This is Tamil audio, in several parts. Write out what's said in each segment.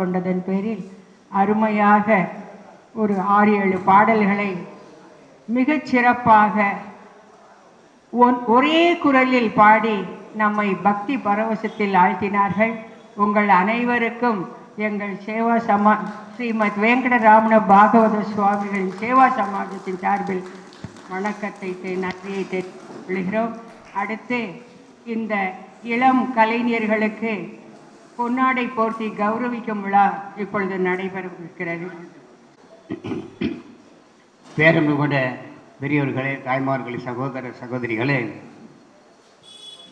கேட்டுக்கொண்டதன் பேரில் அருமையாக ஒரு 6-7 பாடல்களை மிகச் சிறப்பாக ஒரே குரலில் பாடி நம்மை பக்தி பரவசத்தில் ஆழ்த்தினார்கள். உங்கள் அனைவருக்கும் எங்கள் சேவா ஸ்ரீமத் வெங்கடராமன பாகவத சுவாமிகளின் சேவா சமாஜத்தின் சார்பில் வணக்கத்தை நன்றியை தெரிவிக்கிறோம். அடுத்து இந்த இளம் கலைஞர்களுக்கு பொன்னாடை போர்த்தி கௌரவிக்கும் விழா இப்பொழுது நடைபெறவிருக்கிறது. பேரன்பு கொண்ட பெரியவர்களே, தாய்மார்களே, சகோதர சகோதரிகளே,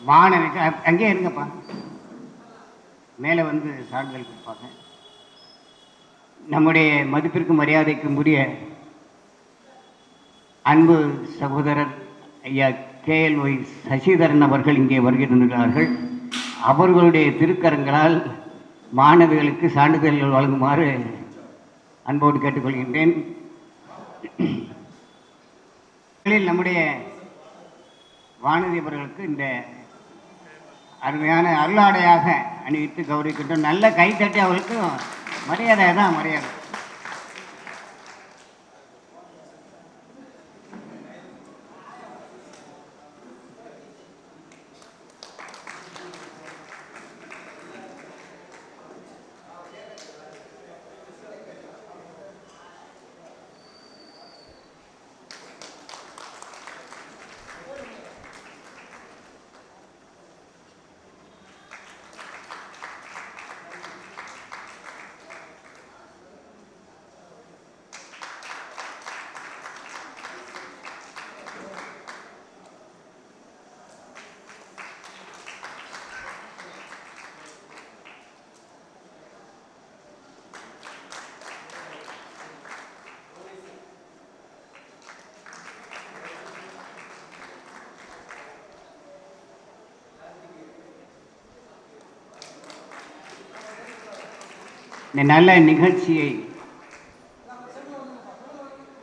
மாணவிகள் அங்கே இருங்கப்பா, மேலே வந்து சான்றிதழ் கொடுப்பாங்க. நம்முடைய மதிப்பிற்கும் மரியாதைக்கும் உரிய அன்பு சகோதரர் ஐயா KLY சசிதரன் அவர்கள் இங்கே வருகிறார்கள். அவர்களுடைய திருக்கரங்களால் மாணவிகளுக்கு சான்றிதழ்கள் வழங்குமாறு அன்போடு கேட்டுக்கொள்கின்றேன். நம்முடைய வானதி அவர்களுக்கு இந்த அருமையான அருளாடையாக அணிவித்து கௌரவிக்கின்றோம். நல்ல கைத்தட்டி அவர்களுக்கு மரியாதை தான் மரியாதை. இந்த நல்ல நிகழ்ச்சியை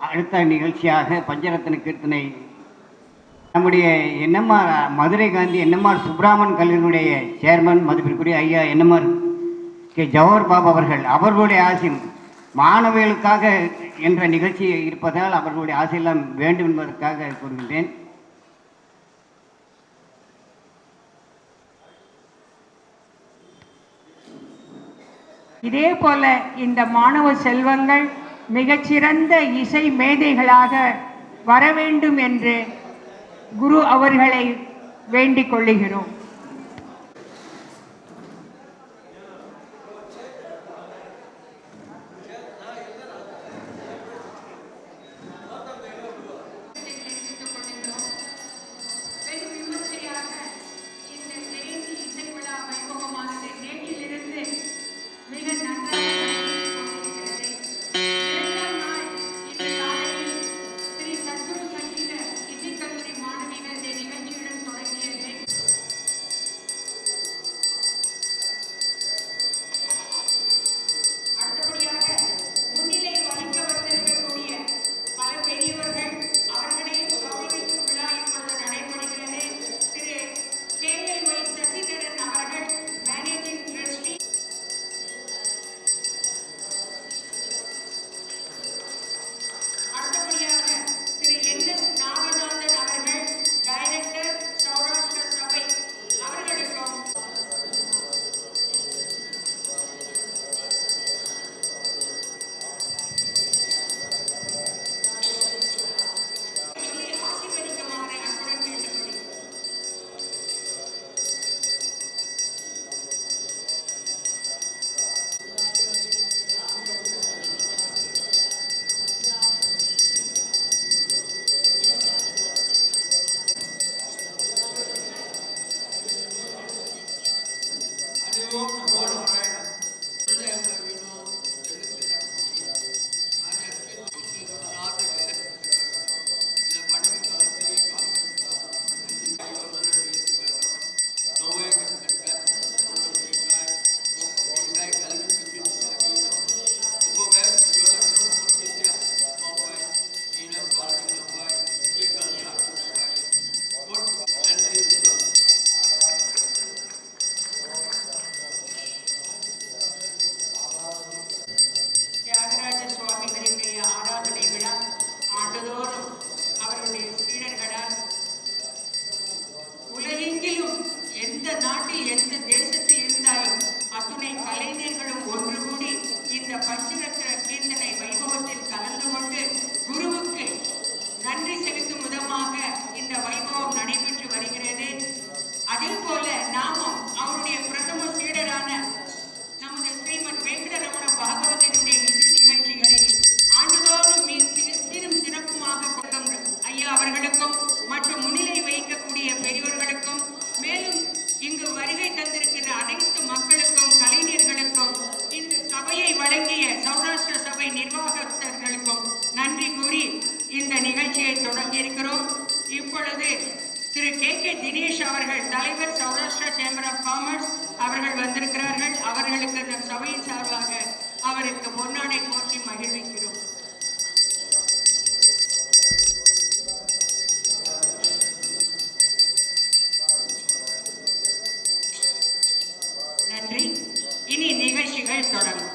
அடுத்த நிகழ்ச்சியாக பஞ்சரத்ன கீர்த்தனை நம்முடைய NMR மதுரை காந்தி NMR சுப்ரமணியன் கல்லூரியுடைய சேர்மன் மதிப்பிற்குரிய ஐயா NMR ஜவஹர் பாபு அவர்களுடைய ஆசை மாணவிகளுக்காக என்ற நிகழ்ச்சி இருப்பதால் அவர்களுடைய ஆசையெல்லாம் வேண்டும் என்பதற்காக கூறுகின்றேன். இதே போல இந்த மாணவ செல்வங்கள் மிகச்சிறந்த இசை மேதைகளாக வர வேண்டும் என்று குரு அவர்களை வேண்டிக் கொள்ளுகிறோம். நிகழ்ச்சியை தொடங்கி இருக்கிறோம். இப்பொழுது திரு கே தினேஷ் அவர்கள், தலைவர், சௌராஷ்டிரா சேம்பர் ஆஃப் காமர்ஸ் அவர்கள் வந்திருக்கிறார்கள். அவர்களுக்கு நம் சபையின் சார்பாக அவருக்கு பொன்னாடை போற்றி மகிழ்விக்கிறோம். நன்றி. இனி நிகழ்ச்சிகள் தொடங்கும்.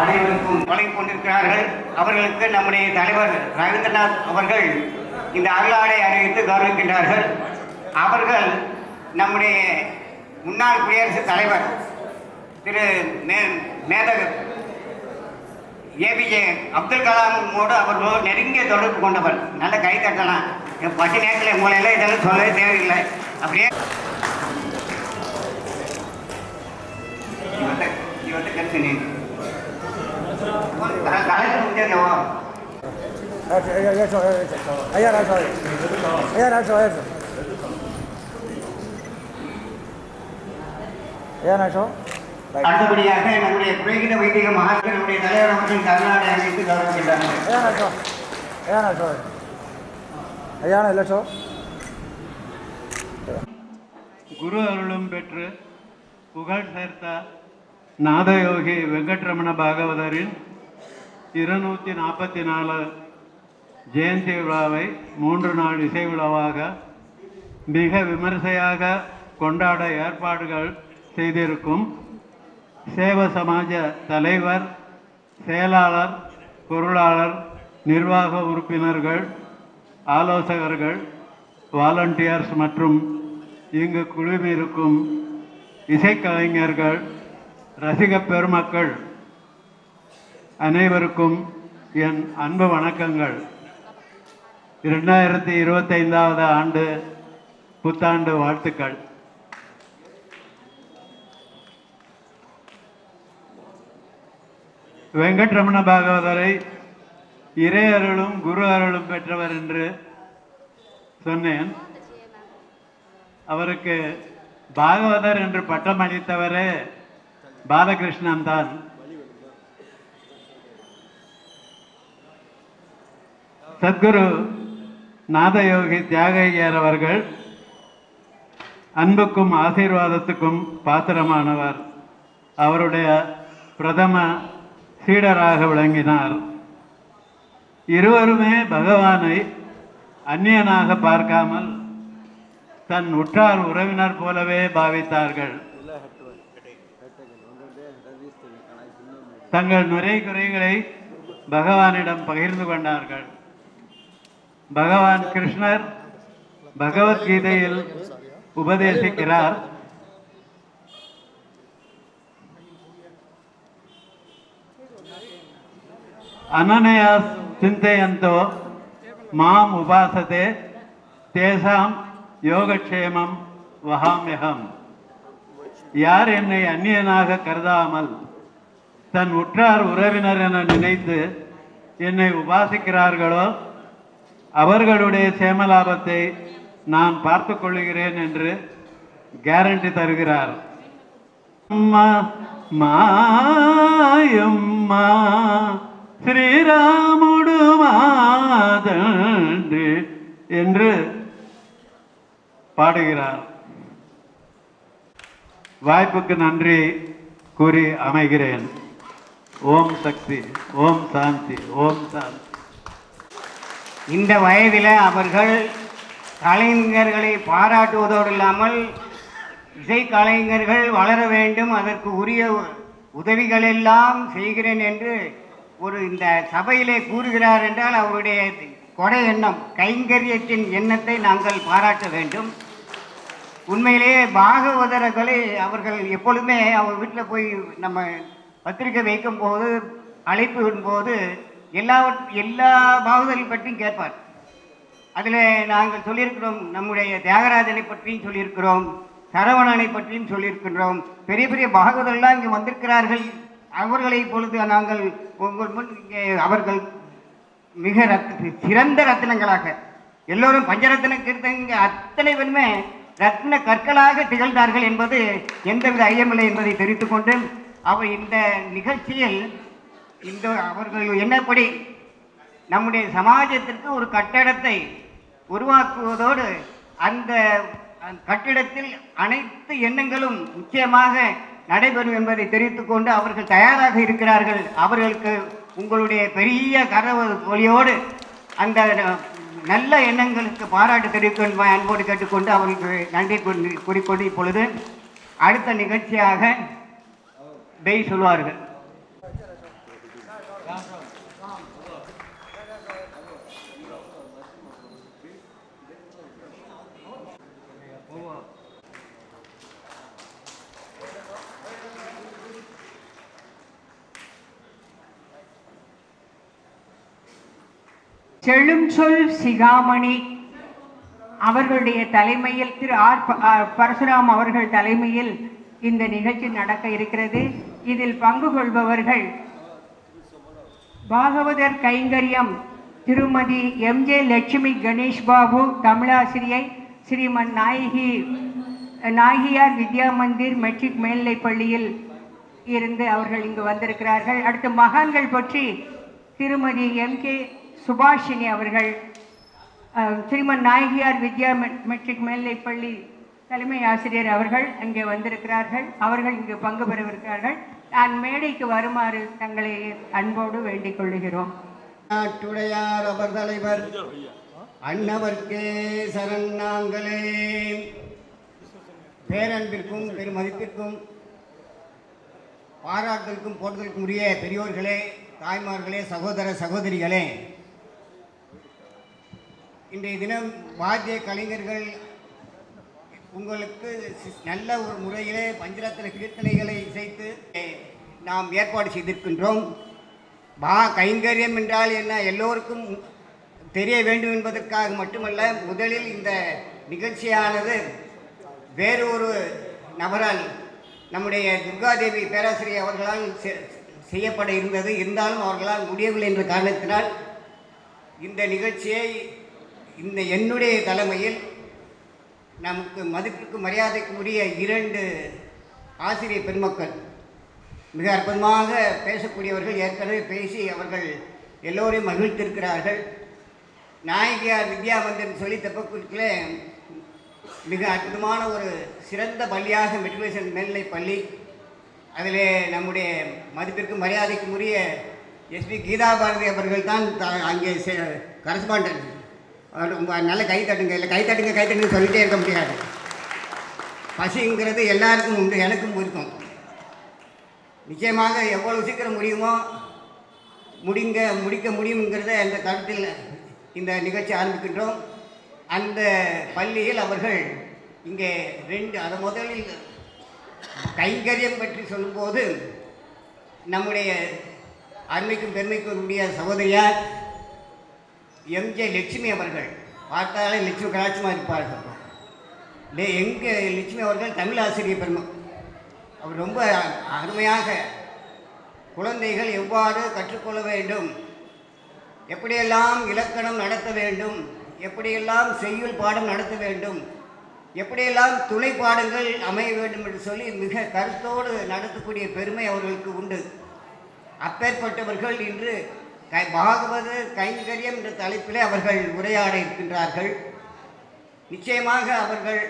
அனைவருக்கும் வழங்கிக் கொண்டிருக்கிறார்கள். அவர்களுக்கு நம்முடைய தலைவர் ரவீந்திரநாத் அவர்கள் இந்த அருளாடை அறிவித்து கௌரவிக்கின்றார்கள். அவர்கள் நம்முடைய முன்னாள் குடியரசுத் தலைவர் திரு மேதகு ஏபிஜே அப்துல் கலாமோடு அவர்களோடு நெருங்கிய தொடர்பு கொண்டவர். நல்ல கை தட்டலாம். பசி நேரத்தில் மூலையில் இதெல்லாம் சொல்லவே தேவையில்லை. அப்படியே ಇವತ್ತು ಕೆಲಸ ನೀನು ಕಾಲೇಜ್ ಮುಂಚೆವೋ அடுத்தபடியாக நம்முடைய புரோகித வைதிக மகாத்மா நம்முடைய தலைவர் அவர்கள் கர்நாடக அமைத்து கௌரவிக்கின்றார்கள். குரு அருளும் பெற்று புகழ் சேர்த்த நாதயோகி வெங்கட்ரமண பாகவதரின் 244 ஜெயந்தி விழாவை 3 நாள் இசை விழாவாக மிக விமர்சையாக கொண்டாட ஏற்பாடுகள் செய்திருக்கும் சேவ சமாஜ தலைவர், செயலாளர், பொருளாளர், நிர்வாக உறுப்பினர்கள், ஆலோசகர்கள், வாலண்டியர்ஸ் மற்றும் இங்கு குழுமிருக்கும் இசைக்கலைஞர்கள், ரசிக பெருமக்கள் அனைவருக்கும் என் அன்பு வணக்கங்கள். 2025வது ஆண்டு புத்தாண்டு வாழ்த்துக்கள். வெங்கட்ரமண பாகவதரை இறை அருளும் குரு அருளும் பெற்றவர் என்று சொன்னேன். அவருக்கு பாகவதர் என்று பட்டம் அளித்தவரே பாலகிருஷ்ணன் தான். சத்குரு நாதயோகி தியாகையர் அவர்கள் அன்புக்கும் ஆசீர்வாதத்துக்கும் பாத்திரமானவர். அவருடைய பிரதம சீடராக விளங்கினார். இருவருமே பகவானை அந்நியனாக பார்க்காமல் தன் உற்றார் உறவினர் போலவே பாவித்தார்கள். தங்கள் நிறை குறைகளை பகவானிடம் பகிர்ந்து கொண்டார்கள். பகவான் கிருஷ்ணர் பகவத்கீதையில் உபதேசிக்கிறார், அனனயாஸ் சிந்தையந்தோ மாம் உபாசதே தேசாம் யோகக்ஷேமம் வகாமியகம். யார் என்னை அந்நியனாக கருதாமல் தன் உற்றார் உறவினர் என நினைத்து என்னை உபாசிக்கிறார்களோ அவர்களுடைய சேமலாபத்தை நான் பார்த்து கொள்கிறேன் என்று கேரண்டி தருகிறார். மாயம்மா ஸ்ரீராமுடு மாதன்று என்று பாடுகிறார். வாய்ப்புக்கு நன்றி கூறி அமைகிறேன். ஓம் சக்தி, ஓம் சாந்தி, ஓம் சாந்தி. இந்த வயதில் அவர்கள் கலைஞர்களை பாராட்டுவதோடு இல்லாமல் இசை கலைஞர்கள் வளர வேண்டும், அதற்கு உரிய உதவிகளெல்லாம் செய்கிறேன் என்று ஒரு இந்த சபையிலே கூறுகிறார் என்றால் அவருடைய கொடை எண்ணம், கைங்கரியத்தின் எண்ணத்தை நாங்கள் பாராட்ட வேண்டும். உண்மையிலேயே பாகவதர்களை அவர்கள் எப்பொழுதுமே அவர் வீட்டில் போய் நம்ம பத்திரிக்கை வைக்கும் போது அழைப்பின் போது எல்லா பாகவதர்கள் பற்றியும் கேட்பார். அதில் நாங்கள் சொல்லியிருக்கிறோம், நம்முடைய தியாகராஜனை பற்றியும் சொல்லியிருக்கிறோம், சரவணனை பற்றியும் சொல்லியிருக்கின்றோம். பெரிய பெரிய பாகவதர்கள்லாம் இங்கே வந்திருக்கிறார்கள். அவர்களை இப்பொழுது நாங்கள் உங்கள் முன் இங்கே அவர்கள் மிக சிறந்த ரத்தினங்களாக எல்லோரும் பஞ்சரத்ன கீர்த்தங்க அத்தனை பேருமே ரத்ன கற்களாக திகழ்ந்தார்கள் என்பது எந்தவித ஐயமில்லை என்பதை தெரிவித்துக் கொண்டு அவர் இந்த நிகழ்ச்சியில் அவர்கள் என்னப்படி நம்முடைய சமாஜத்திற்கு ஒரு கட்டடத்தை உருவாக்குவதோடு அந்த கட்டிடத்தில் அனைத்து எண்ணங்களும் நிச்சயமாக நடைபெறும் என்பதை தெரிவித்துக் கொண்டு அவர்கள் தயாராக இருக்கிறார்கள். அவர்களுக்கு உங்களுடைய பெரிய கரவு ஒளியோடு அந்த நல்ல எண்ணங்களுக்கு பாராட்டு தெரிவிக்க அன்போடு கேட்டுக்கொண்டு அவர்களுக்கு நன்றி கூறிக்கொண்டு இப்பொழுது அடுத்த நிகழ்ச்சியாக பெய் சொல்வார்கள். செழுஞ்சொல் சிகாமணி அவர்களுடைய தலைமையில் திரு ஆர் பரசுராம் அவர்கள் தலைமையில் இந்த நிகழ்ச்சி நடக்க இருக்கிறது. இதில் பங்கு கொள்பவர்கள் பாகவதர் கைங்கரியம் திருமதி எம்ஜே லட்சுமி கணேஷ் பாபு, தமிழாசிரியை, ஸ்ரீமன் நாயகியார் வித்யா மந்திர் மெட்ரிக் மேல்நிலைப் பள்ளியில் இருந்து அவர்கள் இங்கு வந்திருக்கிறார்கள். அடுத்து மகான்கள் பற்றி திருமதி எம்கே சுபாஷினி அவர்கள், ஸ்ரீமன் நாயகியார் வித்யா மெட்ரிக் மேல்நிலைப் பள்ளி தலைமை ஆசிரியர் அவர்கள் இங்கே வந்திருக்கிறார்கள். அவர்கள் இங்கு பங்கு பெறவிருக்கிறார்கள். நான் மேடைக்கு வருமாறு தங்களை அன்போடு வேண்டிக் கொள்ளுகிறோம். நாட்டுடையார் அவர் தலைவர் அன்னவர்க்கே சரணாங்களே. பேரன்பிற்கும் பெருமதிப்பிற்கும் பாராட்டுக்கும் போற்றுதலுக்கும் உரிய பெரியோர்களே, தாய்மார்களே, சகோதர சகோதரிகளே, இன்றைய தினம் வாத்திய கலைஞர்கள் உங்களுக்கு நல்ல ஒரு முறையிலே பஞ்சரத்ன கீர்த்தனைகளை இசைத்து நாம் ஏற்பாடு செய்திருக்கின்றோம். கைங்கரியம் என்றால் என்ன எல்லோருக்கும் தெரிய வேண்டும் என்பதற்காக மட்டுமல்ல, முதலில் இந்த நிகழ்ச்சியானது வேறு ஒரு நபரால், நம்முடைய துர்காதேவி பேராசிரியர் அவர்களால் செய்யப்பட இருந்தது. இருந்தாலும் அவர்களால் முடியவில்லை என்ற காரணத்தினால் இந்த நிகழ்ச்சியை என்னுடைய தலைமையில் நமக்கு மதிப்பிற்கு மரியாதைக்கு உரிய 2 ஆசிரியர் பெருமக்கள் மிக அற்புதமாக பேசக்கூடியவர்கள் ஏற்கனவே பேசி அவர்கள் எல்லோரையும் மகிழ்த்திருக்கிறார்கள். நாயகியார் வித்யா மந்திர் சொல்லி தப்பக்குறிக்கிலே மிக அற்புதமான ஒரு சிறந்த பள்ளியாக மெட்ரிகுலேஷன் மேல்நிலைப் பள்ளி. அதில் நம்முடைய மதிப்பிற்கு மரியாதைக்கு உரிய எஸ்பி கீதா பாரதி அவர்கள் தான் அங்கே கரஸ்பாண்டன்ட். நல்ல கை தட்டுங்க, இல்லை கை தட்டுங்க சொல்லிகிட்டே இருக்க முடியாது. பசிங்கிறது எல்லாருக்கும் உண்டு, எனக்கும் இருக்கும். நிச்சயமாக எவ்வளவு சீக்கிரம் முடியுமோ முடிக்க முடியுங்கிறத அந்த கருத்தில் இந்த நிகழ்ச்சி ஆரம்பிக்கின்றோம். அந்த பள்ளியில் அவர்கள் இங்கே 2 அதை முதலில் கைங்கரியம் பற்றி சொல்லும்போது நம்முடைய அருமைக்கும் பெருமைக்கும் உரிய சகோதரியார் எம்ஜே லட்சுமி அவர்கள், பார்த்தாலே லட்சுமி கலாட்சமாக இருப்பார்கள். எங்கே லட்சுமி அவர்கள் தமிழ் ஆசிரியர் பெருமை. அவர் ரொம்ப அருமையாக குழந்தைகள் எவ்வாறு கற்றுக்கொள்ள வேண்டும், எப்படியெல்லாம் இலக்கணம் நடத்த வேண்டும், எப்படியெல்லாம் செய்யுள் பாடம் நடத்த வேண்டும், எப்படியெல்லாம் துணை பாடங்கள் அமைய வேண்டும் என்று சொல்லி மிக கருத்தோடு நடத்தக்கூடிய பெருமை அவர்களுக்கு உண்டு. அப்பேற்பட்டவர்கள் இன்று பாகவத கைங்கரியம் என்ற தலைப்பிலே அவர்கள் உரையாட இருக்கின்றார்கள். நிச்சயமாக அவர்கள்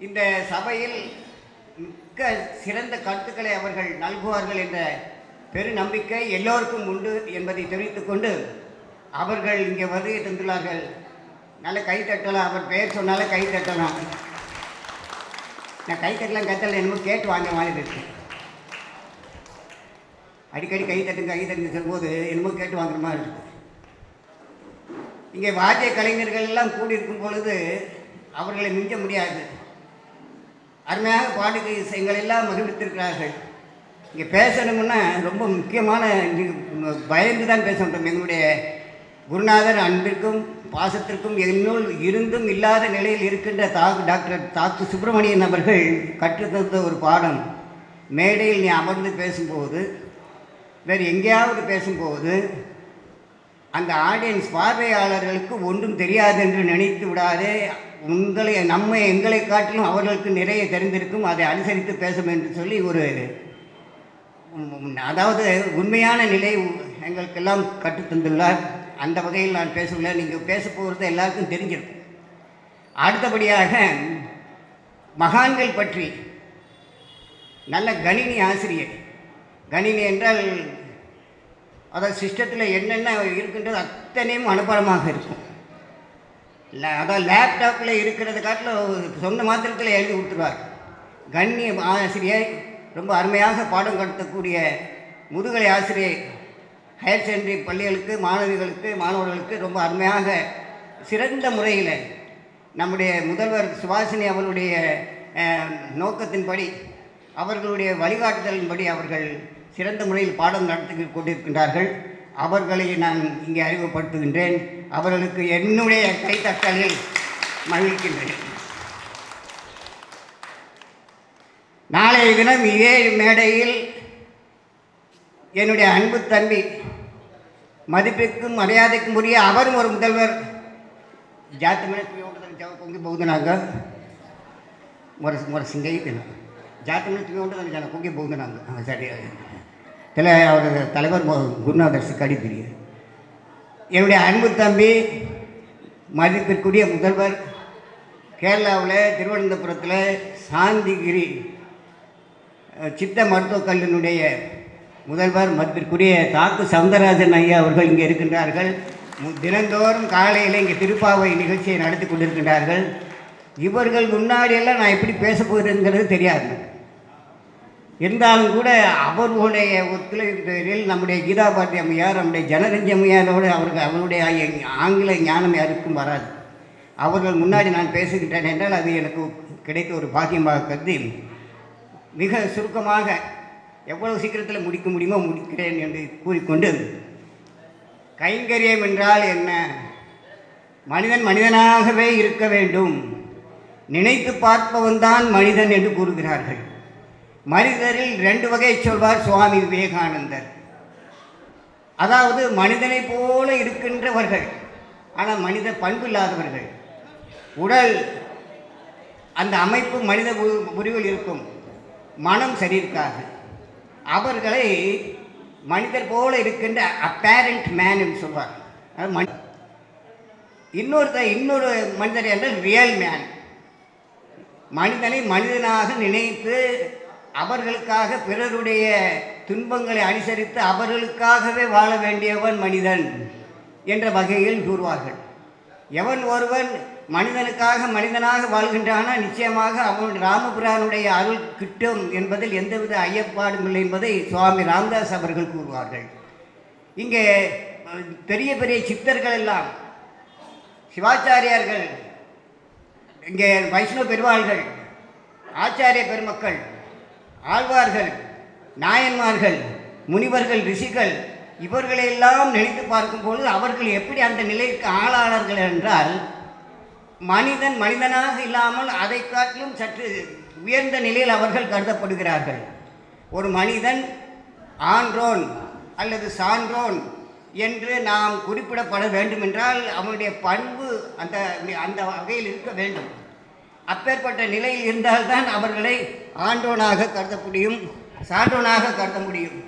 இந்த சபையில் மிக்க சிறந்த கருத்துக்களை அவர்கள் நல்குவார்கள் என்ற பெரு நம்பிக்கை எல்லோருக்கும் உண்டு என்பதை தெரிவித்துக் கொண்டு அவர்கள் இங்கே வருகை தந்துள்ளார்கள். நல்ல கை தட்டலாம், அவர் பெயர் சொன்னாலே கை தட்டலாம். நான் கை தட்டல என்னமோ கேட்டு வாங்க மாதிரி இருக்கு. அடிக்கடி கை தட்டுங்க சொல்லும்போது என்னமோ கேட்டு வாங்குற மாதிரி இருக்குது. இங்கே வாத்திய கலைஞர்கள் எல்லாம் கூடியிருக்கும் பொழுது அவர்களை மிஞ்ச முடியாது. அருமையாக பாட்டு எங்களை எல்லாம் மகிழ்வித்திருக்கிறார்கள். இங்கே பேசணும்னா ரொம்ப முக்கியமான பயந்து தான் பேசணும். எங்களுடைய குருநாதர் அன்பிற்கும் பாசத்திற்கும் என்னுள் இருந்தும் இல்லாத நிலையில் இருக்கின்ற டாக்டர் தாக்கு சுப்பிரமணியன் அவர்கள் கற்றுத்தந்த ஒரு பாடம். மேடையில் நீ அமர்ந்து பேசும்போது, வேறு எங்கேயாவது பேசும்போது அந்த ஆடியன்ஸ் பார்வையாளர்களுக்கு ஒன்றும் தெரியாது என்று நினைத்து விடாதே. எங்களை காட்டிலும் அவர்களுக்கு நிறைய தெரிந்திருக்கும், அதை அனுசரித்து பேசும் என்று சொல்லி ஒரு அதாவது உண்மையான நிலை எங்களுக்கெல்லாம் கற்றுத்தந்துள்ளார். அந்த வகையில் நான் பேசவில்லை. நீங்கள் பேச போகிறது எல்லாருக்கும் தெரிஞ்சிருக்கும். அடுத்தபடியாக மகான்கள் பற்றி நல்ல கணினி ஆசிரியர். கணினி என்றால் அதாவது சிஸ்டத்தில் என்னென்ன இருக்கின்றது அத்தனையும் அனுபவமாக இருக்கும். அதாவது லேப்டாப்பில் இருக்கிறத காட்டில் சொந்த மாத்திரத்தில் எழுதி கொடுத்துருவார். கணினி ஆசிரியர் ரொம்ப அருமையாக பாடம் கடத்தக்கூடிய முதுகலை ஆசிரியர். ஹையர் செகண்டரி பள்ளிகளுக்கு மாணவர்களுக்கு ரொம்ப அருமையாக சிறந்த முறையில் நம்முடைய முதல்வர் சுபாஷினி அவர்களுடைய நோக்கத்தின்படி அவர்களுடைய வழிகாட்டுதலின்படி அவர்கள் சிறந்த முறையில் பாடம் நடத்தி கொண்டிருக்கின்றார்கள். அவர்களை நான் இங்கே அறிமுகப்படுத்துகின்றேன். அவர்களுக்கு என்னுடைய கைத்தட்டலில் மகிழ்கின்றேன். நாளைய தினம் இதே மேடையில் என்னுடைய அன்பு தம்பி மதிப்பிற்கும் மரியாதைக்கும் உரிய அவரும் ஒரு முதல்வர் ಜಾತಮನೆ ಬಹುದನಾಗ ಮೊರ ಸಿಂಗೈತೆ ಜಾತಮನೆ ತಿಳ್ಕೊಂಡು ಜನ ಹೋಗಿ ಬಹುದನಾಗ ಸರಿ தலை அவர் தலைவர் குருநாதர் கடிப்பிரிய என்னுடைய அன்பு தம்பி மதிப்பிற்குரிய முதல்வர் கேரளாவில் திருவனந்தபுரத்தில் சாந்திகிரி சித்த மருத்துவக் கல்லூரியினுடைய முதல்வர் மதிப்பிற்குரிய தாக்கு சவுந்தரராஜன் ஐயா அவர்கள் இங்கே இருக்கின்றார்கள். தினந்தோறும் காலையில் இங்கே திருப்பாவை நிகழ்ச்சியை நடத்தி கொண்டிருக்கின்றார்கள். இவர்கள் முன்னாடியெல்லாம் நான் எப்படி பேச போகிறேங்கிறது தெரியாது. இருந்தாலும் கூட அவர்களுடைய ஒத்துழைப்பில் நம்முடைய கீதாபாரதி அம்மையார், நம்முடைய ஜனரஞ்ச அம்மையாரோடு அவருடைய ஆங்கில ஞானம் யாருக்கும் வராது. அவர்கள் முன்னாடி நான் பேசுகின்றேன் என்றால் அது எனக்கு கிடைத்த ஒரு பாக்கியமாக கருதி மிக சுருக்கமாக எவ்வளவு சீக்கிரத்தில் முடிக்க முடியுமோ முடிக்கிறேன் என்று கூறிக்கொண்டு, கைங்கரியம் என்றால் என்ன? மனிதன் மனிதனாகவே இருக்க வேண்டும், நினைத்து பார்ப்பவன் தான் மனிதன் என்று கூறுகிறார்கள். மனிதரில் 2 வகை சொல்வார் சுவாமி விவேகானந்தர். அதாவது மனிதனை போல இருக்கின்றவர்கள், ஆனால் மனித பண்பு இல்லாதவர்கள். உடல் அந்த அமைப்பு மனித உருவில் இருக்கும், மனம் சரி இருக்காது. அவர்களை மனிதர் போல இருக்கின்ற அப்பேரண்ட் மேன் என்று சொல்வார். இன்னொரு மனிதர் என்றால் ரியல் மேன். மனிதனை மனிதனாக நினைத்து அவர்களுக்காக பிறருடைய துன்பங்களை அனுசரித்து அவர்களுக்காகவே வாழ வேண்டியவன் மனிதன் என்ற வகையில் கூறுவார்கள். எவன் ஒருவன் மனிதனுக்காக மனிதனாக வாழ்கின்றானா நிச்சயமாக அவன் ராமபிரானுடைய அருள் கிட்டும் என்பதில் எந்தவித ஐயப்பாடும் இல்லை என்பதை சுவாமி ராமதாஸ் அவர்கள் கூறுவார்கள். இங்கே பெரிய பெரிய சித்தர்கள் எல்லாம், சிவாச்சாரியார்கள், இங்கே வைஷ்ணவ பெருமாள்கள், ஆச்சாரிய பெருமக்கள், ஆழ்வார்கள், நாயன்மார்கள், முனிவர்கள், ரிஷிகள், இவர்களையெல்லாம் நினைத்து பார்க்கும்பொழுது அவர்கள் எப்படி அந்த நிலைக்கு ஆளானார்கள் என்றால், மனிதன் மனிதனாக இல்லாமல் அதை காட்டிலும் சற்று உயர்ந்த நிலையில் அவர்கள் கருதப்படுகிறார்கள். ஒரு மனிதன் ஆன்றோன் அல்லது சான்றோன் என்று நாம் குறிப்பிடப்பட வேண்டுமென்றால் அவனுடைய பண்பு அந்த வகையில் இருக்க வேண்டும். அப்பேற்பட்ட நிலையில் இருந்தால்தான் அவர்களை ஆண்டோனாக கருத முடியும், சான்றோனாக கருத முடியும்.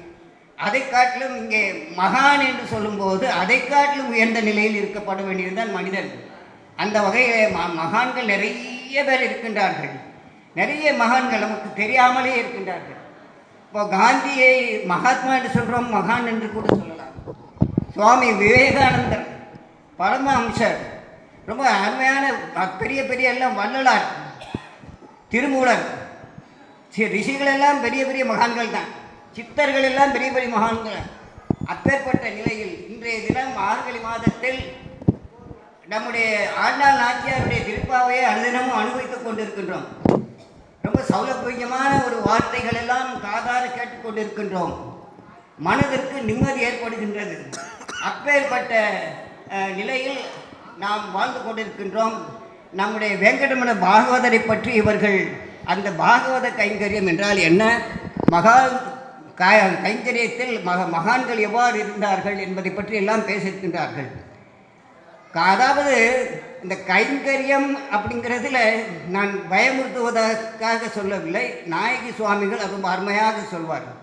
அதை காட்டிலும் இங்கே மகான் என்று சொல்லும்போது அதை காட்டிலும் உயர்ந்த நிலையில் இருக்கப்பட வேண்டியதுதான் மனிதன். அந்த வகையில் மகான்கள் நிறைய பேர் இருக்கின்றார்கள். நிறைய மகான்கள் நமக்கு தெரியாமலே இருக்கின்றார்கள். இப்போ காந்தியை மகாத்மா என்று சொல்கிறோம், மகான் என்று கூட சொல்லலாம். சுவாமி விவேகானந்தர், பரமஹம்சர், ரொம்ப அருமையான பெரிய பெரிய எல்லாம் வள்ளலார், திருமூலர், ரிஷிகள் எல்லாம் பெரிய பெரிய மகான்கள் தான். சித்தர்கள் எல்லாம் பெரிய பெரிய மகான்கள். அப்பேற்பட்ட நிலையில் இன்றைய தினம் மார்கழி மாதத்தில் நம்முடைய ஆண்டாள் நாச்சியாருடைய திருப்பாவையை அனுதினமும் அனுபவித்துக் கொண்டிருக்கின்றோம். ரொம்ப சௌலபியமான ஒரு வார்த்தைகள் எல்லாம் காதார கேட்டுக்கொண்டிருக்கின்றோம். மனதிற்கு நிம்மதி ஏற்படுகின்றது. அப்பேற்பட்ட நிலையில் நாம் வாழ்ந்து கொண்டிருக்கின்றோம். நம்முடைய வெங்கடமண பாகவதரை பற்றி இவர்கள் அந்த பாகவத கைங்கரியம் என்றால் என்ன, மகா கைங்கரியத்தில் மகான்கள் எவ்வாறு இருந்தார்கள் என்பதை பற்றி எல்லாம் பேசியிருக்கின்றார்கள். அதாவது இந்த கைங்கரியம் அப்படிங்கிறதுல நான் பயமுறுத்துவதற்காக சொல்லவில்லை. நாயகி சுவாமிகள் ரொம்ப அருமையாக சொல்வார்கள்.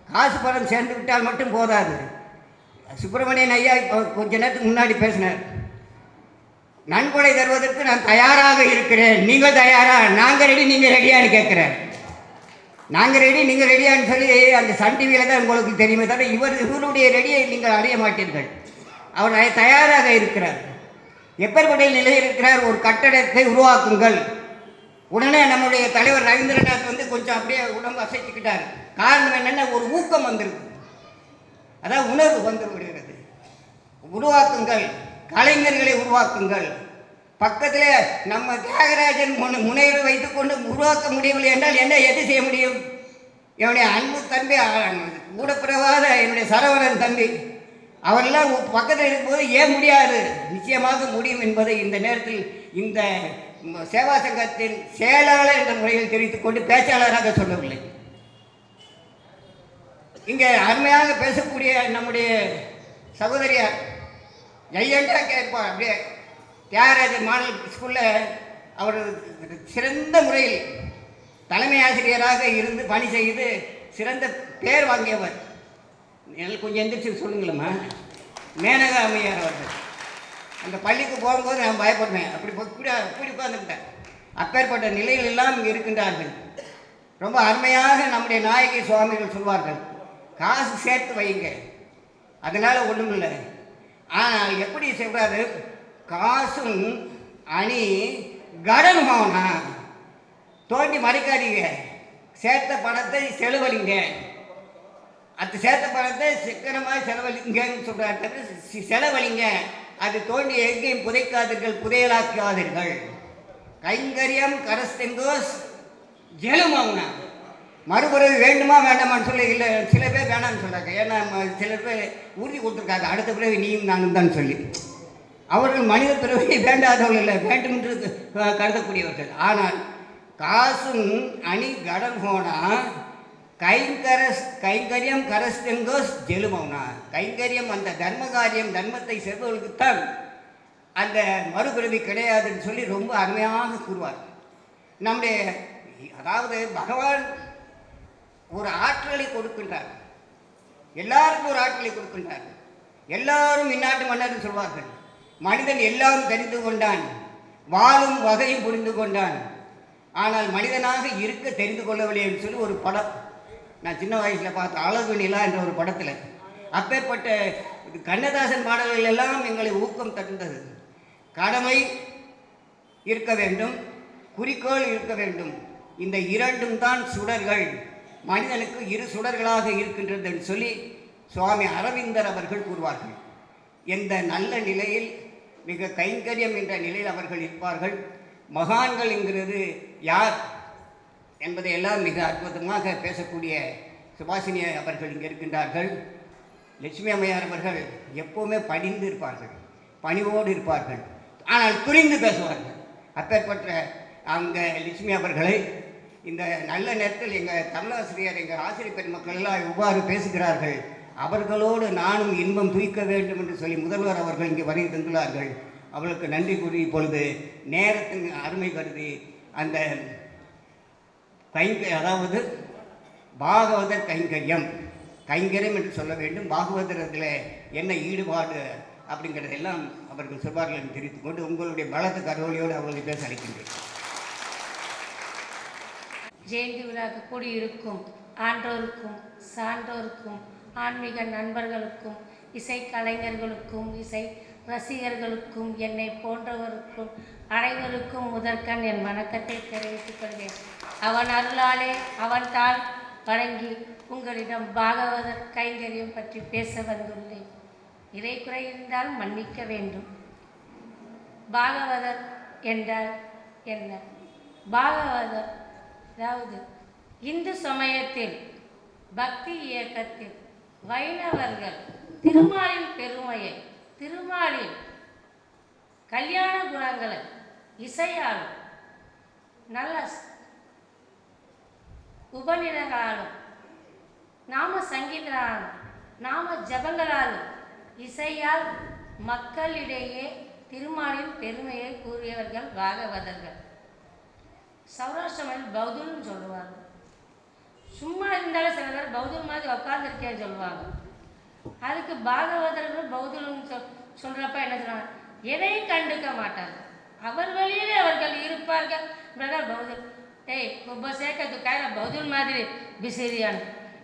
காசு பணம் சேர்ந்து விட்டால் மட்டும் போதாது. சுப்பிரமணியன் ஐயா இப்போ கொஞ்ச நேரத்துக்கு முன்னாடி பேசினார். நன்கொடை தருவதற்கு நான் தயாராக இருக்கிறேன், நீங்கள் தயாரா? நாங்கள் ரெடி, நீங்கள் ரெடியான்னு கேட்குறார். நாங்கள் ரெடி, நீங்கள் ரெடியான்னு சொல்லி அந்த சன் டிவியில் தான் உங்களுக்கு தெரியுமே தவிர இவருடைய ரெடியை நீங்கள் அறிய மாட்டீர்கள். அவர் தயாராக இருக்கிறார். எப்பேற்பட்ட நிலையில் இருக்கிறார்? ஒரு கட்டடத்தை உருவாக்குங்கள். உடனே நம்முடைய தலைவர் ரவீந்திரநாத் வந்து கொஞ்சம் அப்படியே உடம்பு அசைச்சுக்கிட்டார். காரணம் என்னென்னா, ஒரு ஊக்கம் வந்துருக்கு, அதான் உணர்வு வந்து விடுகிறது. உருவாக்குங்கள், கலைஞர்களை உருவாக்குங்கள். பக்கத்தில் நம்ம தியாகராஜன் முனைவை வைத்துக்கொண்டு உருவாக்க முடியவில்லை என்றால் என்ன எது செய்ய முடியும்? என்னுடைய அன்பு தம்பி கூட பிறவாத என்னுடைய சரவணன் தம்பி அவரெல்லாம் பக்கத்தில் இருக்கும்போது ஏன் முடியாது? நிச்சயமாக முடியும் என்பதை இந்த நேரத்தில் இந்த சேவா சங்கத்தின் செயலாளர் என்ற முறையில் தெரிவித்துக் கொண்டு பேச்சாளராக சொல்லவில்லை. இங்கே அருமையாக பேசக்கூடிய நம்முடைய சகோதரியார் ஜெயண்டா கேட்பார். அப்படியே தியாகராஜர் மாடல் ஸ்கூலில் அவர் சிறந்த முறையில் தலைமை ஆசிரியராக இருந்து பணி செய்து சிறந்த பேர் வாங்கியவர். எனக்கு கொஞ்சம் எந்திரிச்சு சொல்லுங்களம்மா. மேனகா அம்மையார் அவர்கள் அந்த பள்ளிக்கு போகும்போது நான் பயப்படுவேன். அப்படி உட்கார்ந்துக்கிட்டேன். அப்பேற்பட்ட நிலையில் எல்லாம் இங்கே இருக்கின்றார்கள். ரொம்ப அருமையாக நம்முடைய நாயகி சுவாமிகள் சொல்வார்கள், காசு சேர்த்து வைங்க, அதனால் ஒன்றும் இல்லை. ஆனால் எப்படி சொல்கிறாரு? காசும் அணி கடன் போனா தோண்டி மறைக்காதீங்க, சேர்த்த பணத்தை செலவழிங்க. அது சேர்த்த பணத்தை சிக்கனமாக செலவழிங்கன்னு சொல்கிறாரு. செலவழிங்க, அது தோண்டி எங்கேயும் புதைக்காதீர்கள், புதையலாக்காதீர்கள். கைங்கரியம் கரஸ்தெங்கோஸ் ஜெலுமாவுனா மறுபிறவி வேண்டுமா வேண்டாமான்னு சொல்லி இல்லை, சில பேர் வேணான்னு சொல்கிறாங்க. ஏன்னா சில பேர் உறுதி கொடுத்துருக்காங்க, அடுத்த பிறகு நீயும் நானும் தான் சொல்லி. அவர்கள் மனித பிறவி வேண்டாதவர்கள் இல்லை, வேண்டும் என்று கருதக்கூடியவர்கள். ஆனால் காசும் அணி கடன் போனா கைங்கரியம் கரஸ்தெங்கோஸ் ஜெலுமவுனா. கைங்கரியம் அந்த தர்ம காரியம், தர்மத்தை செய்பவர்களுக்குத்தான் அந்த மறுபிறவி கிடையாதுன்னு சொல்லி ரொம்ப அருமையாக கூறுவார். நம்முடைய அதாவது பகவான் ஒரு ஆற்றலை கொடுக்கின்றார், எல்லாருக்கும் ஒரு ஆற்றலை கொடுக்கின்றார். எல்லாரும் இந்நாட்டு மன்னர்னு சொல்வார்கள். மனிதன் எல்லாரும் தெரிந்து கொண்டான், வாழும் வகையும் புரிந்து கொண்டான். ஆனால் மனிதனாக இருக்க தெரிந்து கொள்ளவில்லை என்று சொல்லி ஒரு படம் நான் சின்ன வயசில் பார்த்த அழகு நிலா என்ற ஒரு படத்தில். அப்பேற்பட்ட கண்ணதாசன் பாடல்கள் எல்லாம் எங்களை ஊக்கம் தந்தது. கடமை இருக்க வேண்டும், குறிக்கோள் இருக்க வேண்டும். இந்த இரண்டும் தான் சுடர்கள், மனிதனுக்கு இரு சுடர்களாக இருக்கின்றது என்று சொல்லி சுவாமி அரவிந்தர் அவர்கள் கூறுவார்கள். எந்த நல்ல நிலையில் மிக கைங்கரியம் என்ற நிலையில் அவர்கள் இருப்பார்கள். மகான்கள் என்கிறது யார் என்பதை எல்லாம் மிக அற்புதமாக பேசக்கூடிய சுபாஷினி அவர்கள் இங்கே இருக்கின்றார்கள். லட்சுமி அம்மையார் அவர்கள் எப்போவுமே பணிந்து இருப்பார்கள், பணிவோடு இருப்பார்கள், ஆனால் துணிந்து பேசுவார்கள். அப்பேற்பட்ட அங்கே லட்சுமி அவர்களை இந்த நல்ல நேரத்தில் எங்கள் தமிழாசிரியர், எங்கள் ஆசிரியர் பெருமக்கள் எல்லாம் எவ்வாறு பேசுகிறார்கள், அவர்களோடு நானும் இன்பம் தூய்க்க வேண்டும் என்று சொல்லி முதல்வர் அவர்கள் இங்கே வருகை தந்துள்ளார்கள். அவர்களுக்கு நன்றி கூறி இப்பொழுது நேரத்தின் அருமை கருதி அந்த அதாவது பாகவதர் கைங்கரியம் என்று சொல்ல வேண்டும். பாகவதத்தில் என்ன ஈடுபாடு அப்படிங்கிறதெல்லாம் அவர்கள் சொல்வார்கள் என்று தெரிவித்துக் கொண்டு உங்களுடைய பலத்த கருவொலியோடு அவர்களை பேச அளிக்கின்றேன். ஜெயந்தி விழாக்கு கூடியிருக்கும் ஆன்றோருக்கும் சான்றோருக்கும் ஆன்மீக நண்பர்களுக்கும் இசை கலைஞர்களுக்கும் இசை ரசிகர்களுக்கும் என்னை போன்றவருக்கும் அனைவருக்கும் முதற்கண் என் வணக்கத்தை தெரிவித்துக் கொள்வேன். அவன் அருளாலே அவன் தாள் வணங்கி உங்களிடம் பாகவதர் கைங்கரியம் பற்றி பேச வந்துள்ளேன். இறை குறை இருந்தால் மன்னிக்க வேண்டும். பாகவதர் என்றால் என்ன? பாகவதர் அதாவது இந்து சமயத்தில் பக்தி இயக்கத்தில் வைணவர்கள் திருமாலின் பெருமையை, திருமாலின் கல்யாண குணங்களை இசையாலும் நல்ல உபநிடங்களாலும் நாம சங்கீதனாலும் நாம ஜபங்களாலும் இசையால் மக்களிடையே திருமாலின் பெருமையை கூறியவர்கள் பாகவதர்கள். சௌராஷ்டிரமில் பௌத்தன்னு சொல்லுவாங்க. சும்மா இருந்தாலும் சில பேர் பௌத்தர் மாதிரி உட்காந்துருக்கேன்னு சொல்லுவாங்க. அதுக்கு பாகவதர்கள் பௌத்தன்னு சொல்கிறப்ப என்ன சொல்கிறாங்க, எதையும் கண்டுக்க மாட்டாங்க, அவர் வழியிலே அவர்கள் இருப்பார்கள். பௌத்தர் ஏய் ரொம்ப சேர்க்கறதுக்காக பௌத்தர் மாதிரி பிசிறியான்.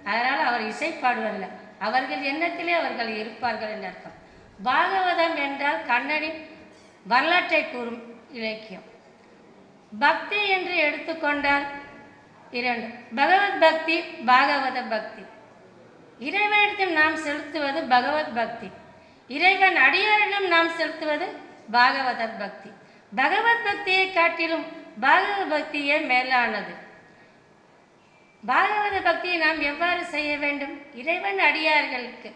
அதனால் அவர் இசைப்பாடுவதில்லை, அவர்கள் எண்ணத்திலே அவர்கள் இருப்பார்கள் என்று அர்த்தம். பாகவதம் என்றால் கண்ணனின் வரலாற்றை கூறும் இலக்கியம். பக்தி என்று எடுத்துக்கொண்டால் இரண்டு, பகவத் பக்தி, பாகவத பக்தி. இறைவனிடம் நாம் செலுத்துவது பகவத் பக்தி, இறைவன் அடியாரிடம் நாம் செலுத்துவது பாகவத பக்தி. பகவத் பக்தியை காட்டிலும் பாகவத பக்தியே மேலானது. பாகவத பக்தியை நாம் எவ்வாறு செய்ய வேண்டும்? இறைவன் அடியார்களுக்கு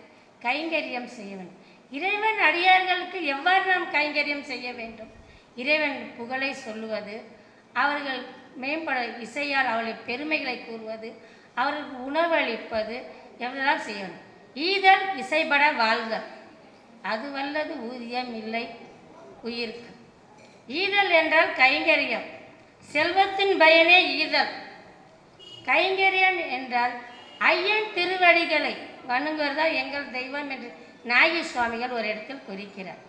கைங்கரியம் செய்ய வேண்டும். இறைவன் அடியார்களுக்கு எவ்வாறு நாம் கைங்கரியம் செய்ய வேண்டும்? இறைவன் புகழை சொல்லுவது, அவர்கள் மேம்பட இசையால் அவருடைய பெருமைகளை கூறுவது, அவர்களுக்கு உணவளிப்பது, எவ்வளவு செய்ய வேண்டும். ஈதல் இசைப்பட வாழ்க, அது வல்லது ஊதியம் இல்லை உயிருக்கு. ஈதல் என்றால் கைங்கரியம், செல்வத்தின் பயனே ஈதல். கைங்கரியம் என்றால் ஐயன் திருவடிகளை வணங்குவதுதான் எங்கள் தெய்வம் என்று நாயகி சுவாமிகள் ஒரு இடத்தில் குறிக்கிறார்.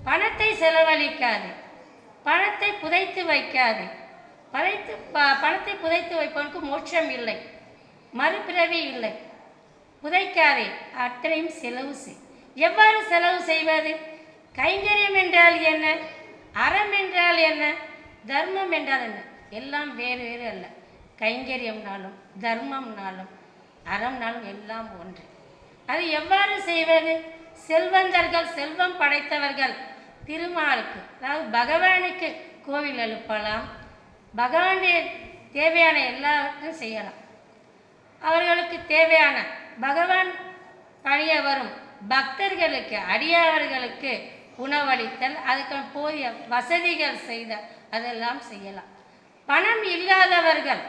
பணத்தை செலவழிக்காது, பணத்தை புதைத்து வைக்காது. பணத்தை புதைத்து வைப்பவனுக்கு மோட்சம் இல்லை, மறுபிறவி இல்லை. புதைக்காதே, அத்தனையும் செலவு செய். எவ்வாறு செலவு செய்வது? கைங்கரியம் என்றால் என்ன? அறம் என்றால் என்ன? தர்மம் என்றால் என்ன? எல்லாம் வேறு வேறு அல்ல. கைங்கரியம்னாலும் தர்மம்னாலும் அறம்னாலும் எல்லாம் ஒன்று. அது எவ்வாறு செய்வது? செல்வந்தர்கள், செல்வம் படைத்தவர்கள் திருமாலுக்கு, அதாவது பகவானுக்கு கோவில் எழுப்பலாம், பகவானுடைய தேவையான எல்லாவற்றையும் செய்யலாம். அவர்களுக்கு தேவையான பகவான் பணிய வரும் பக்தர்களுக்கு, அடியார்களுக்கு உணவளித்தல், அதுக்கு போதிய வசதிகள் செய்தல், அதெல்லாம் செய்யலாம். பணம் இல்லாதவர்கள்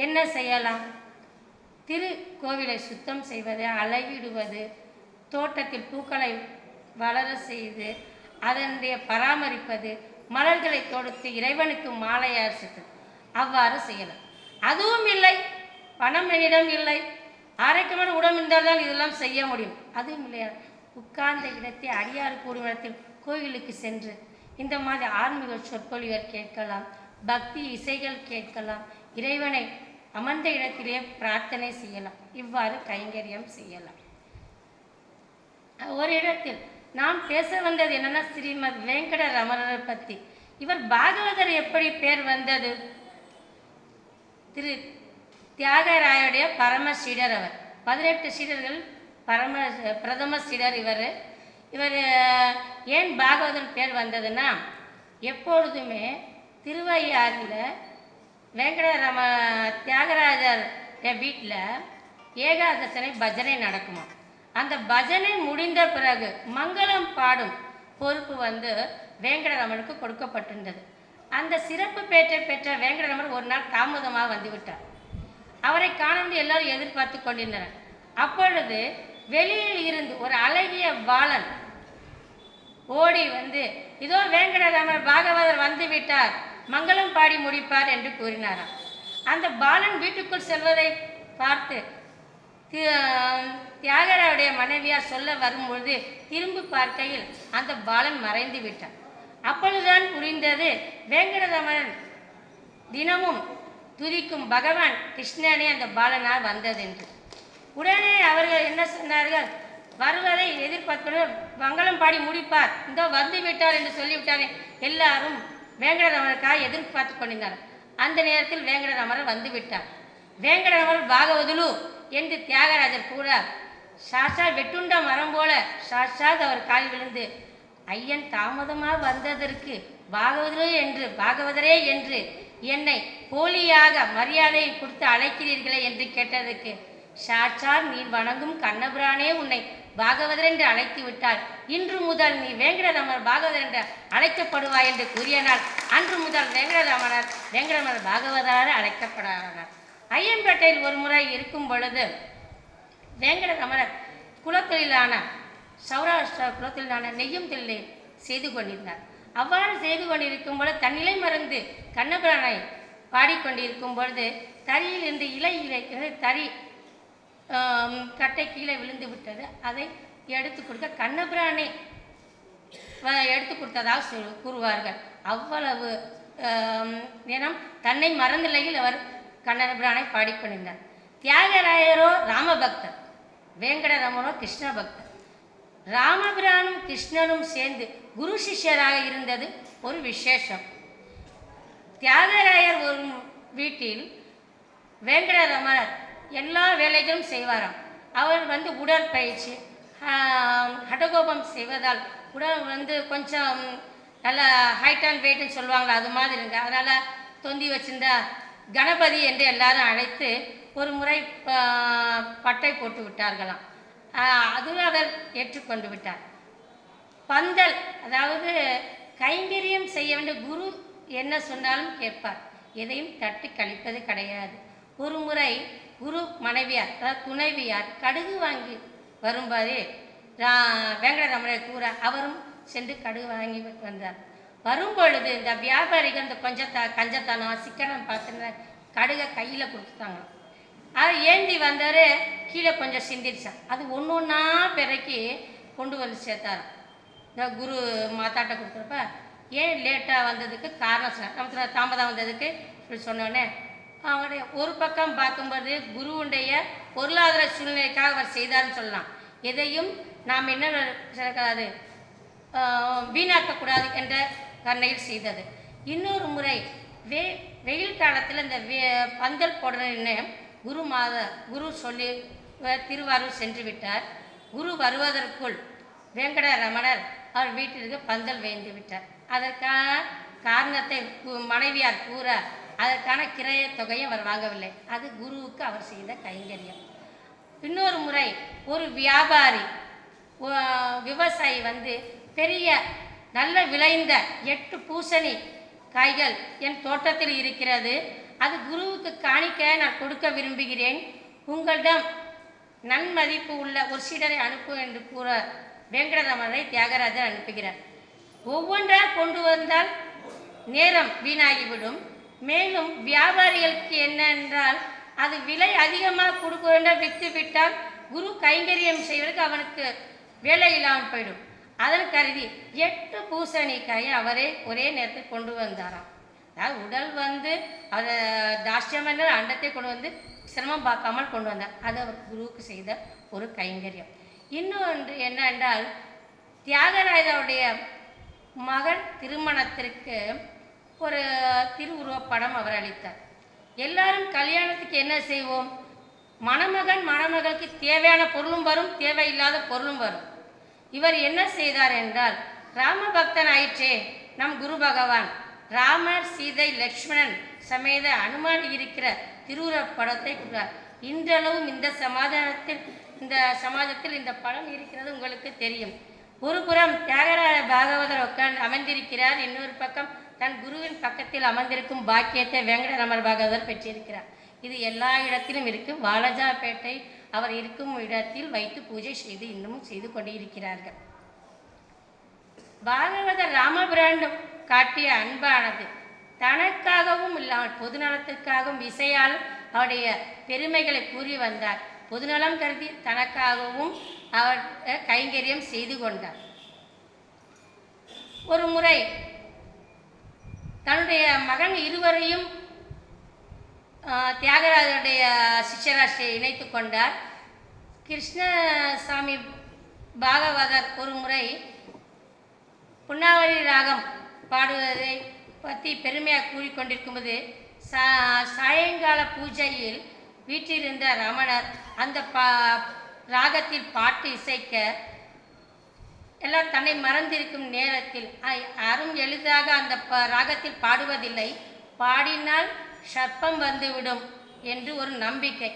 என்ன செய்யலாம்? திருக்கோவிலை சுத்தம் செய்வது, அழகிடுவது, தோட்டத்தில் பூக்களை வளர செய்து அதனுடைய பராமரிப்பது, மலர்களை தொடுத்து இறைவனுக்கு மாலையார் சுத்தம், அவ்வாறு செய்யலாம். அதுவும் இல்லை, பணம் என்னிடம் இல்லை, ஆரோக்கியமான உடம்பு இருந்தால் தான் இதெல்லாம் செய்ய முடியும், அதுவும் இல்லையா? உட்கார்ந்த இடத்தை அடியார் கூடும் இடத்தில் கோயிலுக்கு சென்று இந்த மாதிரி ஆன்மீக சொற்பொழிவர் கேட்கலாம், பக்தி இசைகள் கேட்கலாம், இறைவனை அமர்ந்த இடத்திலே பிரார்த்தனை செய்யலாம். இவ்வாறு கைங்கரியம் செய்யலாம். ஒரு இடத்தில் நாம் பேச வந்தது என்னன்னா, ஸ்ரீமத் வெங்கடரமணரை பற்றி. இவர் பாகவதர் எப்படி பேர் வந்தது? திரு தியாகராயுடைய பரம சீடர் அவர். 18 சீடர்கள் பிரதம சீடர் இவர். ஏன் பாகவதன் பேர் வந்ததுன்னா, எப்பொழுதுமே திருவையாறில் தியாகராஜர் வீட்டில் ஏகாதசனை பஜனை நடக்குமா. அந்த பஜனை முடிந்த பிறகு மங்களம் பாடும் பொறுப்பு வேங்கடரமனுக்கு கொடுக்கப்பட்டிருந்தது. அந்த சிறப்பு பேற்றை பெற்ற வேங்கடரமன் ஒரு நாள் தாமதமாக வந்துவிட்டார். அவரை காண வேண்டிய எல்லாரும் எதிர்பார்த்து கொண்டிருந்தனர். அப்பொழுது வெளியில் இருந்து ஒரு அழகிய பாலன் ஓடி இதோ வேங்கடரமன் பாகவதர் வந்து விட்டார், மங்களம் பாடி முடிப்பார் என்று கூறினாராம். அந்த பாலன் வீட்டுக்குள் செல்வதை பார்த்து தியாகராவுடைய மனைவியார் சொல்ல வரும்பொழுது திரும்பி பார்க்கையில் அந்த பாலன் மறைந்து விட்டார். அப்பொழுதுதான் புரிந்தது வேங்கடரமணன் தினமும் துதிக்கும் பகவான் கிருஷ்ணனே அந்த பாலனால் வந்ததென்று. உடனே அவர்கள் என்ன சொன்னார்கள், வருவதை எதிர்பார்த்து மங்களம் பாடி முடிப்பார், இதோ வந்து விட்டார் என்று சொல்லிவிட்டாரே. எல்லாரும் வேங்கடரமனுக்காக எதிர்பார்த்து கொண்டிருந்தார். அந்த நேரத்தில் வேங்கடரமணர் வந்து விட்டார். வேங்கடரமணர் பாகவதுலு என்று தியாகராஜர் கூட சாஷா வெட்டுண்ட மரம் போல சாஷாத் அவர் காலில் விழுந்து, ஐயன் தாமதமாக வந்ததற்கு பாகவதரே என்று என்னை போலியாக மரியாதையை கொடுத்து அழைக்கிறீர்களே என்று கேட்டதற்கு, சாட்சாத் நீ வணங்கும் கண்ணபுரானே உன்னை பாகவதர் என்று அழைத்து விட்டால் இன்று முதல் நீ வேங்கடரமணர் பாகவதர் என்று அழைக்கப்படுவாய் என்று கூறிய நாள் அன்று முதல் வேங்கடரமணர் பாகவதராக அழைக்கப்படார். ஐயம்பேட்டையில் ஒரு முறை இருக்கும் பொழுது வேங்கடரமணர் குலத்தொழிலான சௌராஷ்டிரா குலத்தொழிலான நெய்யும் தொழிலை செய்து கொண்டிருந்தார். அவ்வாறு செய்து கொண்டிருக்கும் பொழுது தன்னிலை மறந்து கண்ணபிரானை பாடிக்கொண்டிருக்கும் பொழுது தறியில் இருந்து இலை தறி கட்டை கீழே விழுந்து விட்டது. அதை எடுத்து கொடுக்க கண்ணபிரானை எடுத்து கொடுத்ததாக கூறுவார்கள். அவ்வளவு தினம் தன்னை மறந்த நிலையில் அவர் கண்ணபிரானை பாடிக்கொண்டிருந்தார். தியாகராயரோ ராமபக்தர், வேங்கடரமனோ கிருஷ்ண பக்தர். ராமபிரானும் கிருஷ்ணனும் சேர்ந்து குரு சிஷ்யராக இருந்தது ஒரு விசேஷம். தியாகராயர் ஒரு வீட்டில் வேங்கடரமணர் எல்லா வேலைகளும் செய்வாராம். அவர் உடற்பயிற்சி ஹடகோபம் செய்வதால் உடல் கொஞ்சம் நல்ல ஹைட் அண்ட் வெயிட்னு சொல்லுவாங்களா, அது மாதிரி இருங்க. அதனால் தொந்தி வச்சிருந்தா கணபதி என்று எல்லாரும் அழைத்து ஒரு முறை பட்டை போட்டு விட்டார்களாம். அதில் அவர் ஏற்றுக்கொண்டு விட்டார். பந்தல், அதாவது கைங்கரியம் செய்ய வேண்டிய குரு என்ன சொன்னாலும் கேட்பார், எதையும் தட்டி கழிப்பது கிடையாது. ஒரு முறை குரு மனைவியார், அதாவது துணைவியார் கடுகு வாங்கி வரும்போதே வேங்கடரமணர் கூற அவரும் சென்று கடுகு வாங்கி வந்தார். வரும்பொழுது இந்த வியாபாரிகள் இந்த கஞ்சத்தனம் சிக்கனம் பார்த்து கடுகை கையில் கொடுத்துட்டாங்க. அதை ஏந்தி வந்தார், கீழே கொஞ்சம் சிந்திருச்சான். அது ஒன்று ஒன்றா பிறக்கி கொண்டு வந்து சேர்த்தாராம். இந்த குரு மாத்தாட்ட கொடுக்குறப்ப ஏன் லேட்டாக வந்ததுக்கு காரணம் சொன்னார். தாமதம் வந்ததுக்கு இப்படி சொன்னோடனே அவருடைய ஒரு பக்கம் பார்க்கும்போது குருவுடைய பொருளாதார சூழ்நிலைக்காக அவர் செய்தார்னு சொல்லலாம். எதையும் நாம் என்ன அது வீணாக்கக்கூடாது என்ற கருணையில் செய்தது. இன்னொரு முறை வெயில் காலத்தில் இந்த பந்தல் போடணுன்னு குரு சொல்லி திருவாரூர் சென்று விட்டார். குரு வருவதற்குள் வேங்கடரமணர் அவர் வீட்டிற்கு பந்தல் வேந்து விட்டார். அதற்கான காரணத்தை மனைவியார் கூற அதற்கான கிரைய தொகையை அவர் வாங்கவில்லை. அது குருவுக்கு அவர் செய்த கைங்கரியம். இன்னொரு முறை ஒரு வியாபாரி விவசாயி பெரிய நல்ல விளைந்த 8 பூசணி காய்கள் என் தோட்டத்தில் இருக்கிறது, அது குருவுக்கு காணிக்க நான் கொடுக்க விரும்புகிறேன், உங்களிடம் நன்மதிப்பு உள்ள ஒரு சீடரை அனுப்பு என்று கூற வேங்கடரமணரை தியாகராஜர் அனுப்புகிறார். ஒவ்வொன்றாக கொண்டு வந்தால் நேரம் வீணாகிவிடும். மேலும் வியாபாரிகளுக்கு என்னென்றால் அது விலை அதிகமாக கொடுக்க வேண்டும், விற்று விட்டால் குரு கைங்கரியம் செய்வதற்கு அவனுக்கு வேலை இல்லாமல் போயிடும். அதன் கருதி 8 பூசணிக்காயை அவரே ஒரே நேரத்தில் கொண்டு வந்தாராம். அதாவது உடல் அதை தாஷ்டியமான அண்டத்தை கொண்டு வந்து சிரமம் பார்க்காமல் கொண்டு வந்தார். அது அவர் குருவுக்கு செய்த ஒரு கைங்கரியம். இன்னொன்று என்னென்றால் தியாகராஜருடைய மகன் திருமணத்திற்கு ஒரு திருவுருவப்படம் அவர் அளித்தார். எல்லாரும் கல்யாணத்துக்கு என்ன செய்வோம், மணமகன் மணமகளுக்கு தேவையான பொருளும் வரும், தேவையில்லாத பொருளும் வரும். இவர் என்ன செய்தார் என்றால், ராமபக்தன் ஆயிற்றே நம் குரு பகவான், ராமர் சீதை லக்ஷ்மணன் சமேத அனுமான் இருக்கிற திருவுருவப்படத்தை கொடுத்தார். இன்றளவும் இந்த சமாஜத்தில் இந்த படம் இருக்கிறது உங்களுக்கு தெரியும். ஒரு புறம் தியாகராஜ பாகவதர் உட்கார்ந்து அமர்ந்திருக்கிறார், இன்னொரு பக்கம் தன் குருவின் பக்கத்தில் அமர்ந்திருக்கும் பாக்கியத்தை வேங்கடரமண பாகவதர் பெற்றிருக்கிறார். இது எல்லா இடத்திலும் இருக்கு. வாலஜாபேட்டை அவர் இருக்கும் இடத்தில் வைத்து பூஜை செய்து இன்னமும் செய்து கொண்டிருக்கிறார்கள். பாகவதர் ராமபிராண்டும் காட்டிய அன்பானது தனக்காகவும் இல்லாமல் பொதுநலத்திற்காகவும் இசையால் அவருடைய பெருமைகளை கூறி வந்தார். பொதுநலம் கருதி தனக்காகவும் அவர் கைங்கரியம் செய்து கொண்டார். ஒரு முறை தன்னுடைய மகன் இருவரையும் தியாகராஜருடைய சிஷ்யராசியை இணைத்து கொண்டார். கிருஷ்ணசாமி பாகவதர் ஒரு முறை புன்னாவரி ராகம் பாடுவதை பற்றி பெருமையாக கூறிக்கொண்டிருக்கும்போது சாயங்கால பூஜையில் வீட்டிலிருந்த ரமணர் அந்த ராகத்தில் பாட்டு இசைக்க எல்லாம் தன்னை மறந்திருக்கும் நேரத்தில் யாரும் எளிதாக அந்த ராகத்தில் பாடுவதில்லை, பாடினால் சர்ப்பம் வந்துவிடும் என்று ஒரு நம்பிக்கை.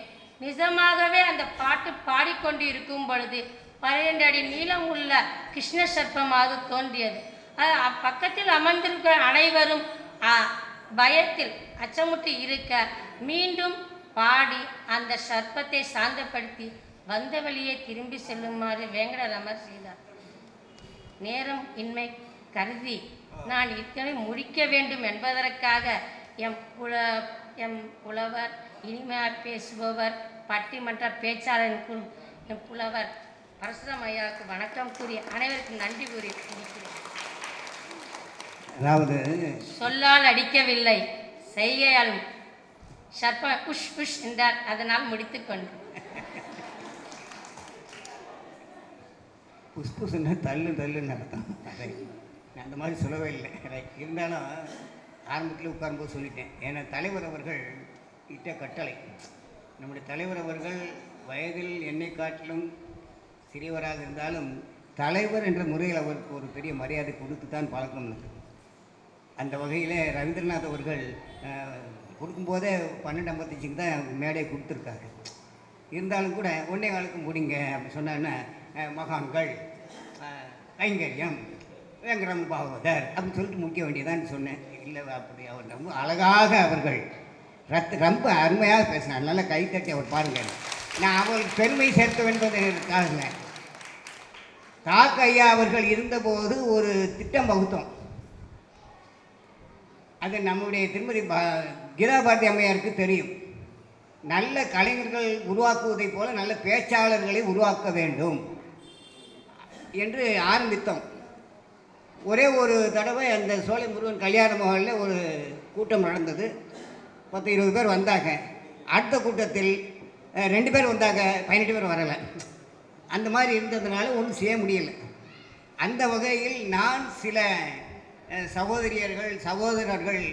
நிஜமாகவே அந்த பாட்டு பாடிக்கொண்டு இருக்கும் பொழுது 12 அடி நீளம் உள்ள கிருஷ்ண சர்ப்பமாக தோன்றியது. பக்கத்தில் அமர்ந்திருக்க அனைவரும் பயத்தில் அச்சமுற்றி இருக்க மீண்டும் பாடி அந்த சர்ப்பத்தை சாந்தப்படுத்தி வந்த வழியே திரும்பி செல்லுமாறு வேங்கடரமர் செய்தார். நேரம் இன்மை கருதி நான் இத்தனை முடிக்க வேண்டும் என்பதற்காக எம் புலவர், இனிமையார் பேசுபவர், பட்டிமன்ற பேச்சாளருக்கும் எம் புலவர் பரசுராம் ஐயாவுக்கு வணக்கம் கூறி அனைவருக்கும் நன்றி கூறி முடிக்கிறேன். அதாவது சொல்லால் அடிக்கவில்லை, செய்கையாலும் சர்ப்ப புஷ் புஷ் என்றார். அதனால் முடித்துக்கொண்டு புஷ்புசுன்னா தள்ளுன்னு அர்த்தம். நான் அந்த மாதிரி சொல்லவே இல்லை. இருந்தாலும் ஆரம்பத்தில் உட்காரும்போது சொல்லிட்டேன். ஏன்னா தலைவர் அவர்கள் இட்ட கட்டளை, நம்முடைய தலைவர் அவர்கள் வயதில் என்னை காட்டிலும் சிறியவராக இருந்தாலும் தலைவர் என்ற முறையில் அவருக்கு ஒரு பெரிய மரியாதை கொடுத்து தான் பழக்கம். அந்த வகையில் ரவீந்திரநாத் அவர்கள் கொடுக்கும்போதே 12:55 தான் மேடையை கொடுத்துருக்காரு. இருந்தாலும் கூட 1.25க்கு முடிங்க அப்படி சொன்னான்னா மகான்கள், கைங்கரியம், வெங்கடம் பாகவதர் அப்படின்னு சொல்லிட்டு முடிக்க வேண்டியதான்னு சொன்னேன். இல்லை, அப்படி அவர் ரொம்ப அழகாக அவர்கள் ரொம்ப அருமையாக பேசினார். நல்லா கை தட்டி அவர் பாருங்கள். நான் அவருக்கு பெருமை சேர்க்க என்பதற்காக தாக்க ஐயா அவர்கள் இருந்தபோது ஒரு திட்டம் வகுத்தோம். அது நம்முடைய திருமதி கீதா பாரதி அம்மையாருக்கு தெரியும். நல்ல கலைஞர்கள் உருவாக்குவதைப் போல நல்ல பேச்சாளர்களை உருவாக்க வேண்டும் என்று ஆரம்பித்தோம். ஒரே ஒரு தடவை அந்த சோலை முருகன் கல்யாண மஹாலில் ஒரு கூட்டம் நடந்தது. 10-20 பேர் வந்தாங்க. அடுத்த கூட்டத்தில் 2 பேர் வந்தாங்க, 18 பேர் வரலை. அந்த மாதிரி இருந்ததுனால ஒன்றும் செய்ய முடியலை. அந்த வகையில் நான் சில சகோதரர்கள்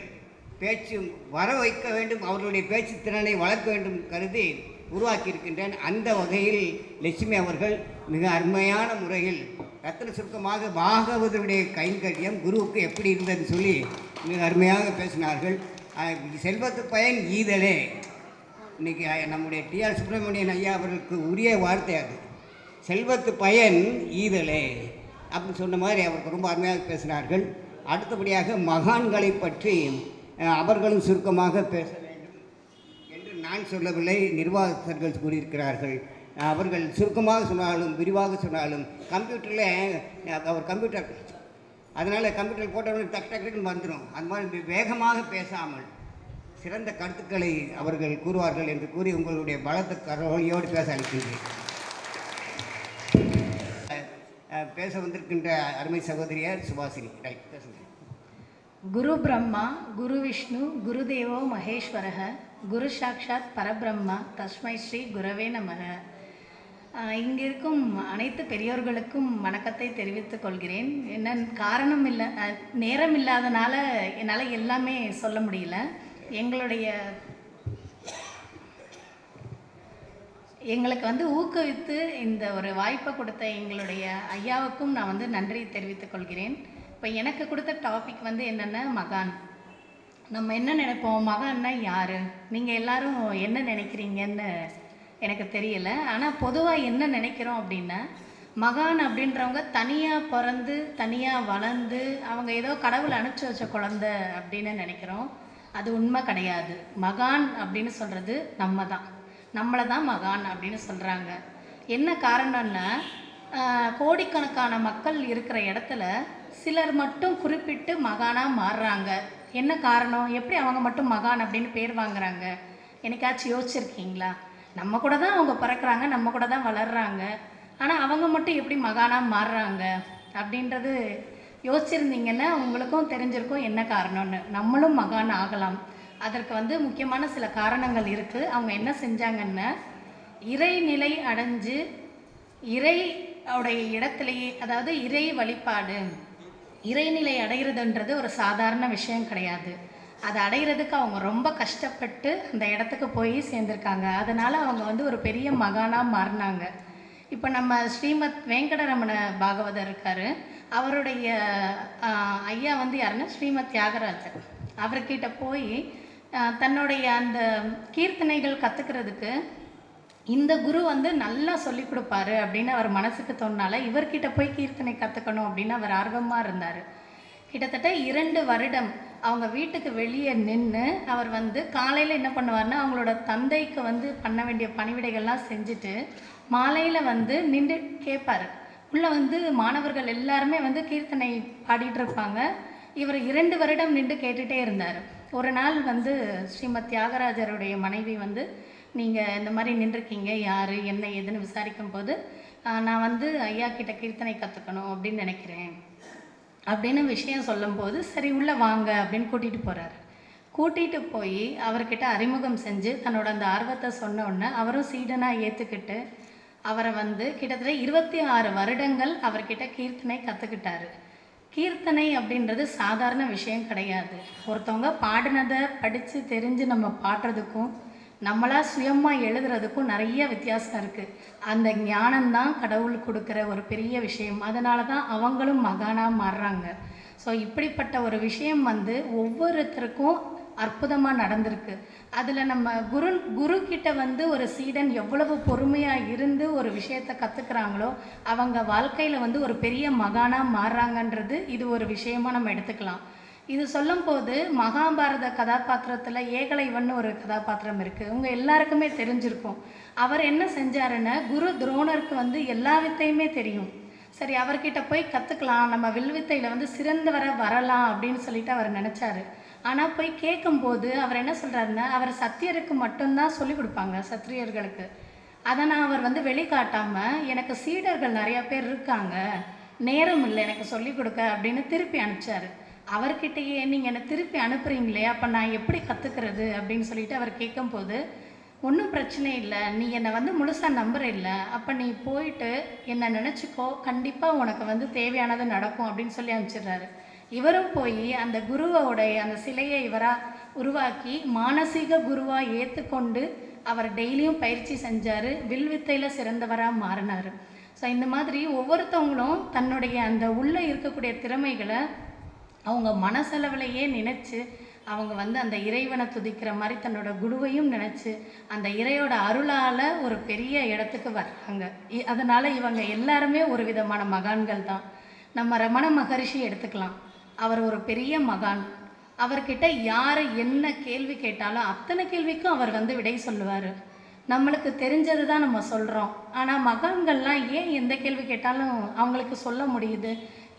பேச்சு வர வைக்க வேண்டும், அவர்களுடைய பேச்சு திறனை வளர்க்க வேண்டும் கருதி உருவாக்கியிருக்கின்றேன். அந்த வகையில் லட்சுமி அவர்கள் மிக அருமையான முறையில் ரத்தின சுருக்கமாக பாகவதருடைய கைங்கரியம் குருவுக்கு எப்படி இருந்ததுன்னு சொல்லி மிக அருமையாக பேசினார்கள். செல்வத்து பயன் ஈதலே, இன்றைக்கி நம்முடைய டிஆர் சுப்பிரமணியன் ஐயா அவர்களுக்கு உரிய வார்த்தை அது. செல்வத்து பயன் ஈதலே அப்படின்னு சொன்ன மாதிரி அவருக்கு ரொம்ப அருமையாக பேசினார்கள். அடுத்தபடியாக மகான்களை பற்றி அவர்களும் சுருக்கமாக பேச வேண்டும் என்று நான் சொல்லவில்லை, நிர்வாகர்கள் கூறியிருக்கிறார்கள். அவர்கள் சுருக்கமாக சொன்னாலும் விரிவாக சொன்னாலும் கம்ப்யூட்டரில் அவர் கம்ப்யூட்டர், அதனால் கம்ப்யூட்டரில் போட்டவர்கள் டக் டக்குன்னு வந்துடும். அது மாதிரி வேகமாக பேசாமல் சிறந்த கருத்துக்களை அவர்கள் கூறுவார்கள் என்று கூறி உங்களுடைய பலத்த கரோலியோடு பேச அளிக்கின்றேன். பேச வந்திருக்கின்ற அருமை சகோதரியார் சுபாசினி. ரைட், பேசுங்க. குரு பிரம்மா குரு விஷ்ணு குருதேவோ மகேஸ்வரக குரு சாட்சாத் பரபிரம்மா தஸ்மை ஸ்ரீ குரவே நமக. இங்கே இருக்கும் அனைத்து பெரியோர்களுக்கும் வணக்கத்தை தெரிவித்துக் கொள்கிறேன். என்ன காரணம் இல்லை, நேரம் இல்லாதனால என்னால் எல்லாமே சொல்ல முடியல. எங்களுக்கு ஊக்குவித்து இந்த ஒரு வாய்ப்பை கொடுத்த எங்களுடைய ஐயாவுக்கும் நான் நன்றி தெரிவித்துக் கொள்கிறேன். இப்போ எனக்கு கொடுத்த டாபிக் என்னென்னா மகான். நம்ம என்ன நினைப்போம், மகான்னா யார், நீங்கள் எல்லாரும் என்ன நினைக்கிறீங்கன்னு எனக்கு தெரியலை. ஆனால் பொதுவாக என்ன நினைக்கிறோம் அப்படின்னா, மகான் அப்படின்றவங்க தனியாக பிறந்து தனியாக வளர்ந்து அவங்க ஏதோ கடவுள் அனுப்பிச்சி வச்ச குழந்தை அப்படின்னு நினைக்கிறோம். அது உண்மை கிடையாது. மகான் அப்படின்னு சொல்கிறது நம்மளை தான் மகான் அப்படின்னு சொல்கிறாங்க. என்ன காரணம்னா, கோடிக்கணக்கான மக்கள் இருக்கிற இடத்துல சிலர் மட்டும் குறிப்பிட்டு மகானாக மாறுறாங்க. என்ன காரணம், எப்படி அவங்க மட்டும் மகான் அப்படின்னு பேர் வாங்குறாங்க? என்னைக்காச்சும் யோசிச்சிருக்கீங்களா? நம்ம கூட தான் அவங்க பிறக்கிறாங்க, நம்ம கூட தான் வளர்கிறாங்க, ஆனால் அவங்க மட்டும் எப்படி மகானாக மாறுறாங்க அப்படின்றது யோசிச்சிருந்தீங்கன்னா உங்களுக்கும் தெரிஞ்சிருக்கும் என்ன காரணம்னு. நம்மளும் மகான் ஆகலாம். அதற்கு முக்கியமான சில காரணங்கள் இருக்குது. அவங்க என்ன செஞ்சாங்கன்னா, இறைநிலை அடைஞ்சு இறையுடைய இடத்துலையே, அதாவது இறை வழிபாடு, இறைநிலை அடைகிறதுன்றது ஒரு சாதாரண விஷயம் கிடையாது. அதை அடைகிறதுக்கு அவங்க ரொம்ப கஷ்டப்பட்டு அந்த இடத்துக்கு போய் சேர்ந்துருக்காங்க. அதனால் அவங்க ஒரு பெரிய மகானாக மாறினாங்க. இப்போ நம்ம ஸ்ரீமத் வெங்கடரமண பாகவதர் இருக்கார். அவருடைய ஐயா யாருன்னா ஸ்ரீமத் தியாகராஜர். அவர்கிட்ட போய் தன்னுடைய அந்த கீர்த்தனைகள் கற்றுக்கிறதுக்கு இந்த குரு நல்லா சொல்லி கொடுப்பாரு அப்படின்னு அவர் மனசுக்கு தோணுனால இவர்கிட்ட போய் கீர்த்தனை கற்றுக்கணும் அப்படின்னு அவர் ஆர்வமாக இருந்தார். கிட்டத்தட்ட 2 வருடம் அவங்க வீட்டுக்கு வெளியே நின்று அவர் வந்து காலையில் என்ன பண்ணுவார்னா அவங்களோட தந்தைக்கு வந்து பண்ண வேண்டிய பணிவிடைகள்லாம் செஞ்சுட்டு மாலையில் வந்து நின்று கேட்பார். உள்ளே வந்து மாணவர்கள் எல்லாருமே வந்து கீர்த்தனை பாடிட்டு இருப்பாங்க. இவர் 2 வருடம் நின்று கேட்டுகிட்டே இருந்தார். ஒரு நாள் வந்து ஸ்ரீமத் தியாகராஜருடைய மனைவி வந்து நீங்கள் இந்த மாதிரி நின்றுருக்கீங்க, யார் என்ன ஏதுன்னு விசாரிக்கும் போது நான் வந்து ஐயா கிட்ட கீர்த்தனை கற்றுக்கணும் அப்படின்னு நினைக்கிறேன் அப்படின்னு விஷயம் சொல்லும்போது, சரி உள்ளே வாங்க அப்படின்னு கூட்டிகிட்டு போகிறார். கூட்டிகிட்டு போய் அவர்கிட்ட அறிமுகம் செஞ்சு தன்னோட அந்த ஆர்வத்தை சொன்ன உடனே அவரும் சீடனாக ஏற்றுக்கிட்டு அவரை வந்து கிட்டத்தட்ட 26 வருடங்கள் அவர்கிட்ட கீர்த்தனை கற்றுக்கிட்டாரு. கீர்த்தனை அப்படின்றது சாதாரண விஷயம் கிடையாது. ஒருத்தவங்க பாடினதை படித்து தெரிஞ்சு நம்ம பாடுறதுக்கும் நம்மளாக சுயமாக எழுதுறதுக்கும் நிறைய வித்தியாசம் இருக்குது. அந்த ஞானம்தான் கடவுள் கொடுக்குற ஒரு பெரிய விஷயம். அதனால தான் அவங்களும் மகானாக மாறுறாங்க. ஸோ இப்படிப்பட்ட ஒரு விஷயம் வந்து ஒவ்வொருத்தருக்கும் அற்புதமாக நடந்திருக்கு. அதில் நம்ம குரு கிட்ட வந்து ஒரு சீடன் எவ்வளவு பொறுமையாக இருந்து ஒரு விஷயத்தை கற்றுக்குறாங்களோ அவங்க வாழ்க்கையில் வந்து ஒரு பெரிய மகானாக மாறுறாங்கன்றது இது ஒரு விஷயமாக நம்ம எடுத்துக்கலாம். இது சொல்லும்போது மகாபாரத கதாபாத்திரத்தில் ஏகலைவன் ஒரு கதாபாத்திரம் இருக்குது. உங்கள் எல்லாருக்குமே தெரிஞ்சிருக்கும். அவர் என்ன செஞ்சாருன்னா, குரு துரோணருக்கு வந்து எல்லா வித்தையுமே தெரியும். சரி, அவர்கிட்ட போய் கற்றுக்கலாம், நம்ம வில்வித்தையில் வந்து சிறந்தவரை வரலாம் அப்படின்னு சொல்லிட்டு அவர் நினச்சாரு. ஆனால் போய் கேட்கும்போது அவர் என்ன சொல்கிறாருன்னா, அவர் சத்தியருக்கு மட்டும்தான் சொல்லிக் கொடுப்பாங்க, சத்திரியர்களுக்கு. அதை நான் அவர் வந்து வெளிக்காட்டாமல் எனக்கு சீடர்கள் நிறையா பேர் இருக்காங்க, நேரம் இல்லை எனக்கு சொல்லிக் கொடுக்க அப்படின்னு திருப்பி அனுப்பிச்சார். அவர்கிட்டயே நீங்கள் என்னை திருப்பி அனுப்புகிறீங்களே, அப்போ நான் எப்படி கற்றுக்கிறது அப்படின்னு சொல்லிட்டு அவர் கேட்கும்போது, ஒன்றும் பிரச்சனை இல்லை, நீ என்னை வந்து முழுசாக நம்புற இல்லை, அப்போ நீ போயிட்டு என்னை நினச்சிக்கோ, கண்டிப்பாக உனக்கு வந்து தேவையானது நடக்கும் அப்படின்னு சொல்லி அனுப்பிச்சிடுறாரு. இவரும் போய் அந்த குருவோடைய அந்த சிலையை இவராக உருவாக்கி மானசீக குருவாக ஏற்றுக்கொண்டு அவர் டெய்லியும் பயிற்சி செஞ்சார். வில்வித்தையில் சிறந்தவராக மாறினார். ஸோ இந்த மாதிரி ஒவ்வொருத்தவங்களும் தன்னுடைய அந்த உள்ளே இருக்கக்கூடிய திறமைகளை அவங்க மனசளவிலையே நினச்சி அவங்க வந்து அந்த இறைவனை துதிக்கிற மாதிரி தன்னோட குருவையும் நினச்சி அந்த இறையோட அருளால் ஒரு பெரிய இடத்துக்கு வர்றாங்க. அதனால் இவங்க எல்லாருமே ஒரு விதமான மகான்கள் தான். நம்ம ரமண மகரிஷி எடுத்துக்கலாம். அவர் ஒரு பெரிய மகான். அவர்கிட்ட யார் என்ன கேள்வி கேட்டாலும் அத்தனை கேள்விக்கும் அவர் வந்து விடை சொல்லுவார். நம்மளுக்கு தெரிஞ்சது தான் நம்ம சொல்கிறோம். ஆனால் மகான்கள்லாம் ஏன் எந்த கேள்வி கேட்டாலும் அவங்களுக்கு சொல்ல முடியுது?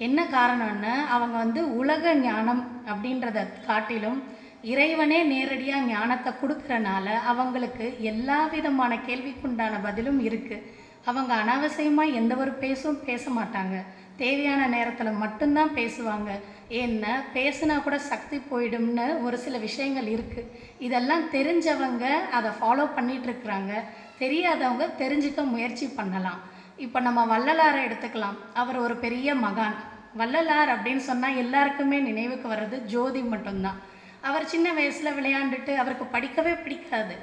என்ன காரணம்னு அவங்க வந்து உலக ஞானம் அப்படின்றத காட்டிலும் இறைவனே நேரடியாக ஞானத்தை கொடுக்குறனால அவங்களுக்கு எல்லா விதமான கேள்விக்குண்டான பதிலும் இருக்குது. அவங்க அனாவசியமாக எந்த ஒரு பேச மாட்டாங்க. தேவையான நேரத்தில் மட்டும்தான் பேசுவாங்க. ஏன்னா பேசுனா கூட சக்தி போயிடும்னு ஒரு சில விஷயங்கள் இருக்குது. இதெல்லாம் தெரிஞ்சவங்க அதை ஃபாலோ பண்ணிகிட்ருக்குறாங்க. தெரியாதவங்க தெரிஞ்சுக்க முயற்சி பண்ணலாம். இப்போ நம்ம வள்ளலாரை எடுத்துக்கலாம். அவர் ஒரு பெரிய மகான். வள்ளலார் அப்படின்னு சொன்னால் எல்லாருக்குமே நினைவுக்கு வர்றது ஜோதி மட்டும்தான். அவர் சின்ன வயசில் விளையாண்டுட்டு அவருக்கு படிக்கவே பிடிக்காது.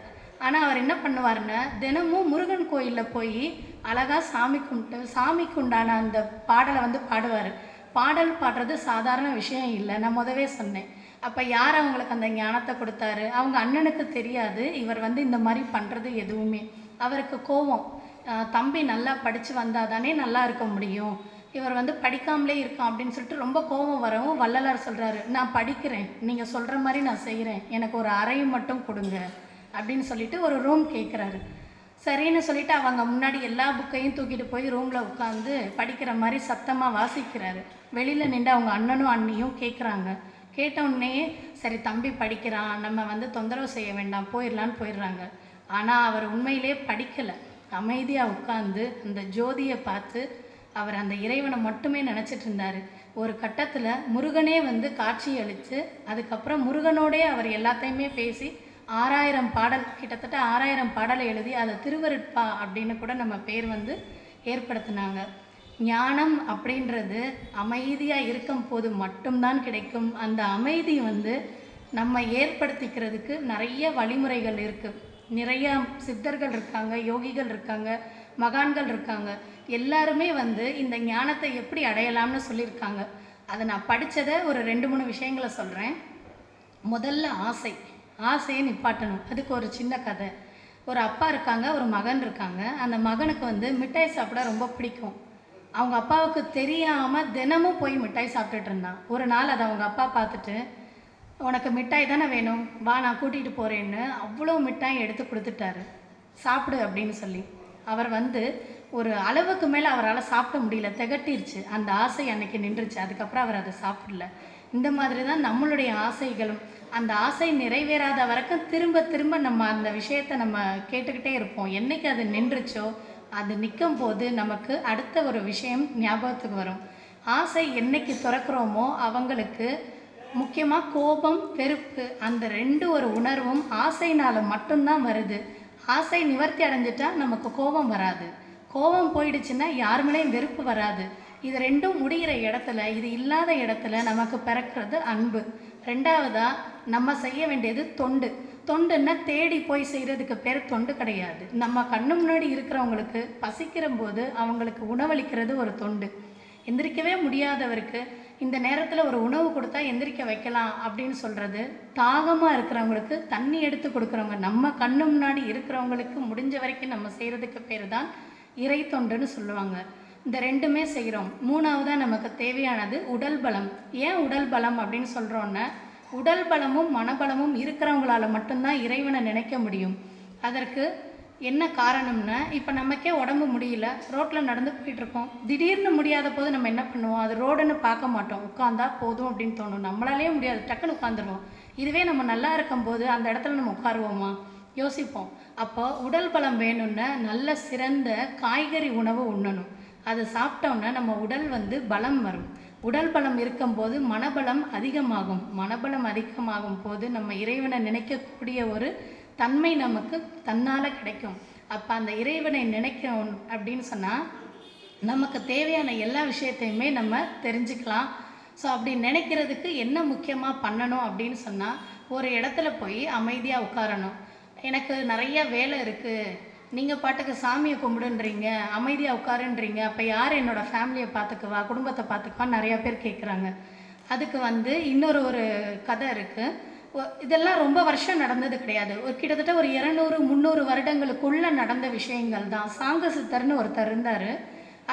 ஆனால் அவர் என்ன பண்ணுவார்னா, தினமும் முருகன் கோயிலில் போய் அழகாக சாமி கும்பிட்டு சாமிக்கு உண்டான அந்த பாடலை வந்து பாடுவார். பாடல் பாடுறது சாதாரண விஷயம் இல்லை, நான் முதவே சொன்னேன். அப்போ யார் அவங்களுக்கு அந்த ஞானத்தை கொடுத்தாரு? அவங்க அண்ணனுக்கு தெரியாது இவர் வந்து இந்த மாதிரி பண்ணுறது எதுவுமே. அவருக்கு கோபம், தம்பி நல்லா படித்து வந்தால் தானே நல்லா இருக்க முடியும், இவர் வந்து படிக்காமலே இருக்கான் அப்படின்னு சொல்லிட்டு ரொம்ப கோபம் வரவும் வள்ளலார் சொல்கிறாரு, நான் படிக்கிறேன், நீங்கள் சொல்கிற மாதிரி நான் செய்கிறேன், எனக்கு ஒரு அறை மட்டும் கொடுங்க அப்படின்னு சொல்லிட்டு ஒரு ரூம் கேட்குறாரு. சரின்னு சொல்லிட்டு அவங்க முன்னாடி எல்லா புக்கையும் தூக்கிட்டு போய் ரூமில் உட்காந்து படிக்கிற மாதிரி சத்தமாக வாசிக்கிறாரு. வெளியில் நின்று அவங்க அண்ணனும் அண்ணியும் கேட்குறாங்க. கேட்டவுடனே சரி தம்பி படிக்கிறான், நம்ம வந்து தொந்தரவு செய்ய வேண்டாம், போயிடலான்னு போயிடுறாங்க. ஆனால் அவர் உண்மையிலே படிக்கலை. அமைதியாக உட்காந்து அந்த ஜோதியை பார்த்து அவர் அந்த இறைவனை மட்டுமே நினச்சிட்டு இருந்தார். ஒரு கட்டத்தில் முருகனே வந்து காட்சி அளித்து அதுக்கப்புறம் முருகனோடே அவர் எல்லாத்தையுமே பேசி 6000 பாடல், கிட்டத்தட்ட 6000 பாடலை எழுதி அதை திருவருட்பா அப்படின்னு கூட நம்ம பேர் வந்து ஏற்படுத்தினாங்க. ஞானம் அப்படின்றது அமைதியாக இருக்கும் போது மட்டும்தான் கிடைக்கும். அந்த அமைதி வந்து நம்ம ஏற்படுத்திக்கிறதுக்கு நிறைய வழிமுறைகள் இருக்குது. நிறைய சித்தர்கள் இருக்காங்க, யோகிகள் இருக்காங்க, மகான்கள் இருக்காங்க. எல்லாருமே வந்து இந்த ஞானத்தை எப்படி அடையலாம்னு சொல்லியிருக்காங்க. அதை நான் படித்ததை ஒரு 2-3 விஷயங்களை சொல்கிறேன். முதல்ல ஆசையை நிப்பாட்டணும். அதுக்கு ஒரு சின்ன கதை. ஒரு அப்பா இருக்காங்க, ஒரு மகன் இருக்காங்க. அந்த மகனுக்கு வந்து மிட்டாய் சாப்பிட ரொம்ப பிடிக்கும். அவங்க அப்பாவுக்கு தெரியாமல் தினமும் போய் மிட்டாய் சாப்பிட்டுட்டு இருந்தான். ஒரு நாள் அதை அவங்க அப்பா பார்த்துட்டு, உனக்கு மிட்டாய் தானே வேணும், வா நான் கூட்டிகிட்டு போகிறேன்னு அவ்வளோ மிட்டாய் எடுத்து கொடுத்துட்டாரு. சாப்பிடு அப்படின்னு சொல்லி. அவர் வந்து ஒரு அளவுக்கு மேலே அவரால் சாப்பிட முடியல, திகட்டிருச்சு. அந்த ஆசை அன்னைக்கு நின்றுச்சு. அதுக்கப்புறம் அவர் அதை சாப்பிடல. இந்த மாதிரி தான் நம்மளுடைய ஆசைகளும். அந்த ஆசை நிறைவேறாத வரைக்கும் திரும்ப திரும்ப நம்ம அந்த விஷயத்தை நம்ம கேட்டுக்கிட்டே இருப்போம். என்னைக்கு அது நின்றுச்சோ, அது நிற்கும் போது நமக்கு அடுத்த ஒரு விஷயம் ஞாபகத்துக்கு வரும். ஆசை என்னைக்கு துறக்கிறோமோ அவங்களுக்கு முக்கியமாக கோபம், வெறுப்பு, அந்த ரெண்டு ஒரு உணர்வும் ஆசைனால் மட்டும்தான் வருது. ஆசை நிவர்த்தி அடைஞ்சிட்டா நமக்கு கோபம் வராது. கோபம் போயிடுச்சுன்னா யார் மேலேயும் வெறுப்பு வராது. இது ரெண்டும் முடிகிற இடத்துல, இது இல்லாத இடத்துல நமக்கு பிறக்கிறது அன்பு. ரெண்டாவதாக நம்ம செய்ய வேண்டியது தொண்டு. தொண்டுன்னா தேடி போய் செய்கிறதுக்கு பேர் தொண்டு கிடையாது. நம்ம கண்ணு முன்னாடி இருக்கிறவங்களுக்கு பசிக்கிற போது அவங்களுக்கு உணவளிக்கிறது ஒரு தொண்டு. எந்திரிக்கவே முடியாதவருக்கு இந்த நேரத்தில் ஒரு உணவு கொடுத்தா எந்திரிக்க வைக்கலாம் அப்படின்னு சொல்கிறது. தாகமாக இருக்கிறவங்களுக்கு தண்ணி எடுத்து கொடுக்குறவங்க, நம்ம கண்ணு முன்னாடி இருக்கிறவங்களுக்கு முடிஞ்ச வரைக்கும் நம்ம செய்கிறதுக்கு பேர் தான் இறை தொண்டுன்னு சொல்லுவாங்க. இந்த ரெண்டுமே செய்கிறோம். மூணாவதாக நமக்கு தேவையானது உடல் பலம். ஏன் உடல் பலம் அப்படின்னு சொல்கிறோன்னா, உடல் பலமும் மனபலமும் இருக்கிறவங்களால மட்டும்தான் இறைவனை நினைக்க முடியும். அதற்கு என்ன காரணம்னா, இப்போ நமக்கே உடம்பு முடியல, ரோட்டில் நடந்து போயிட்டுருக்கோம். திடீர்னு முடியாத போது நம்ம என்ன பண்ணுவோம், அது ரோடுன்னு பார்க்க மாட்டோம், உட்காந்தா போதும் அப்படின்னு தோணும். நம்மளாலே முடியாது, டக்குன்னு உட்காந்துருவோம். இதுவே நம்ம நல்லா இருக்கும்போது அந்த இடத்துல நம்ம உட்காருவோமா, யோசிப்போம். அப்போ உடல் பலம் வேணும்னா நல்ல சிறந்த காய்கறி உணவு உண்ணணும். அதை சாப்பிட்டோன்னா நம்ம உடல் வந்து பலம் வரும். உடல் பலம் இருக்கும்போது மனபலம் அதிகமாகும். மனபலம் அதிகமாகும் போது நம்ம இறைவனை நினைக்கக்கூடிய ஒரு தன்மை நமக்கு தன்னால் கிடைக்கும். அப்போ அந்த இறைவனை நினைக்கணும் அப்படின்னு சொன்னால் நமக்கு தேவையான எல்லா விஷயத்தையுமே நம்ம தெரிஞ்சுக்கலாம். ஸோ அப்படி நினைக்கிறதுக்கு என்ன முக்கியமாக பண்ணணும் அப்படின்னு சொன்னால், ஒரு இடத்துல போய் அமைதியாக உட்காரணும். எனக்கு நிறைய வேலை இருக்குது, நீங்கள் பாட்டுக்கு சாமியை கும்பிடுன்றீங்க, அமைதியாக உட்காருன்றீங்க, அப்போ யார் என்னோடய ஃபேமிலியை பார்த்துக்குவா, குடும்பத்தை பார்த்துக்குவா நிறையா பேர் கேட்குறாங்க. அதுக்கு வந்து இன்னொரு கதை இருக்குது. இதெல்லாம் ரொம்ப வருஷம் நடந்தது கிடையாது. கிட்டத்தட்ட ஒரு 200-300 வருடங்களுக்குள்ளே நடந்த விஷயங்கள் தான். சாங்க சித்தர்னு ஒருத்தர் இருந்தார்.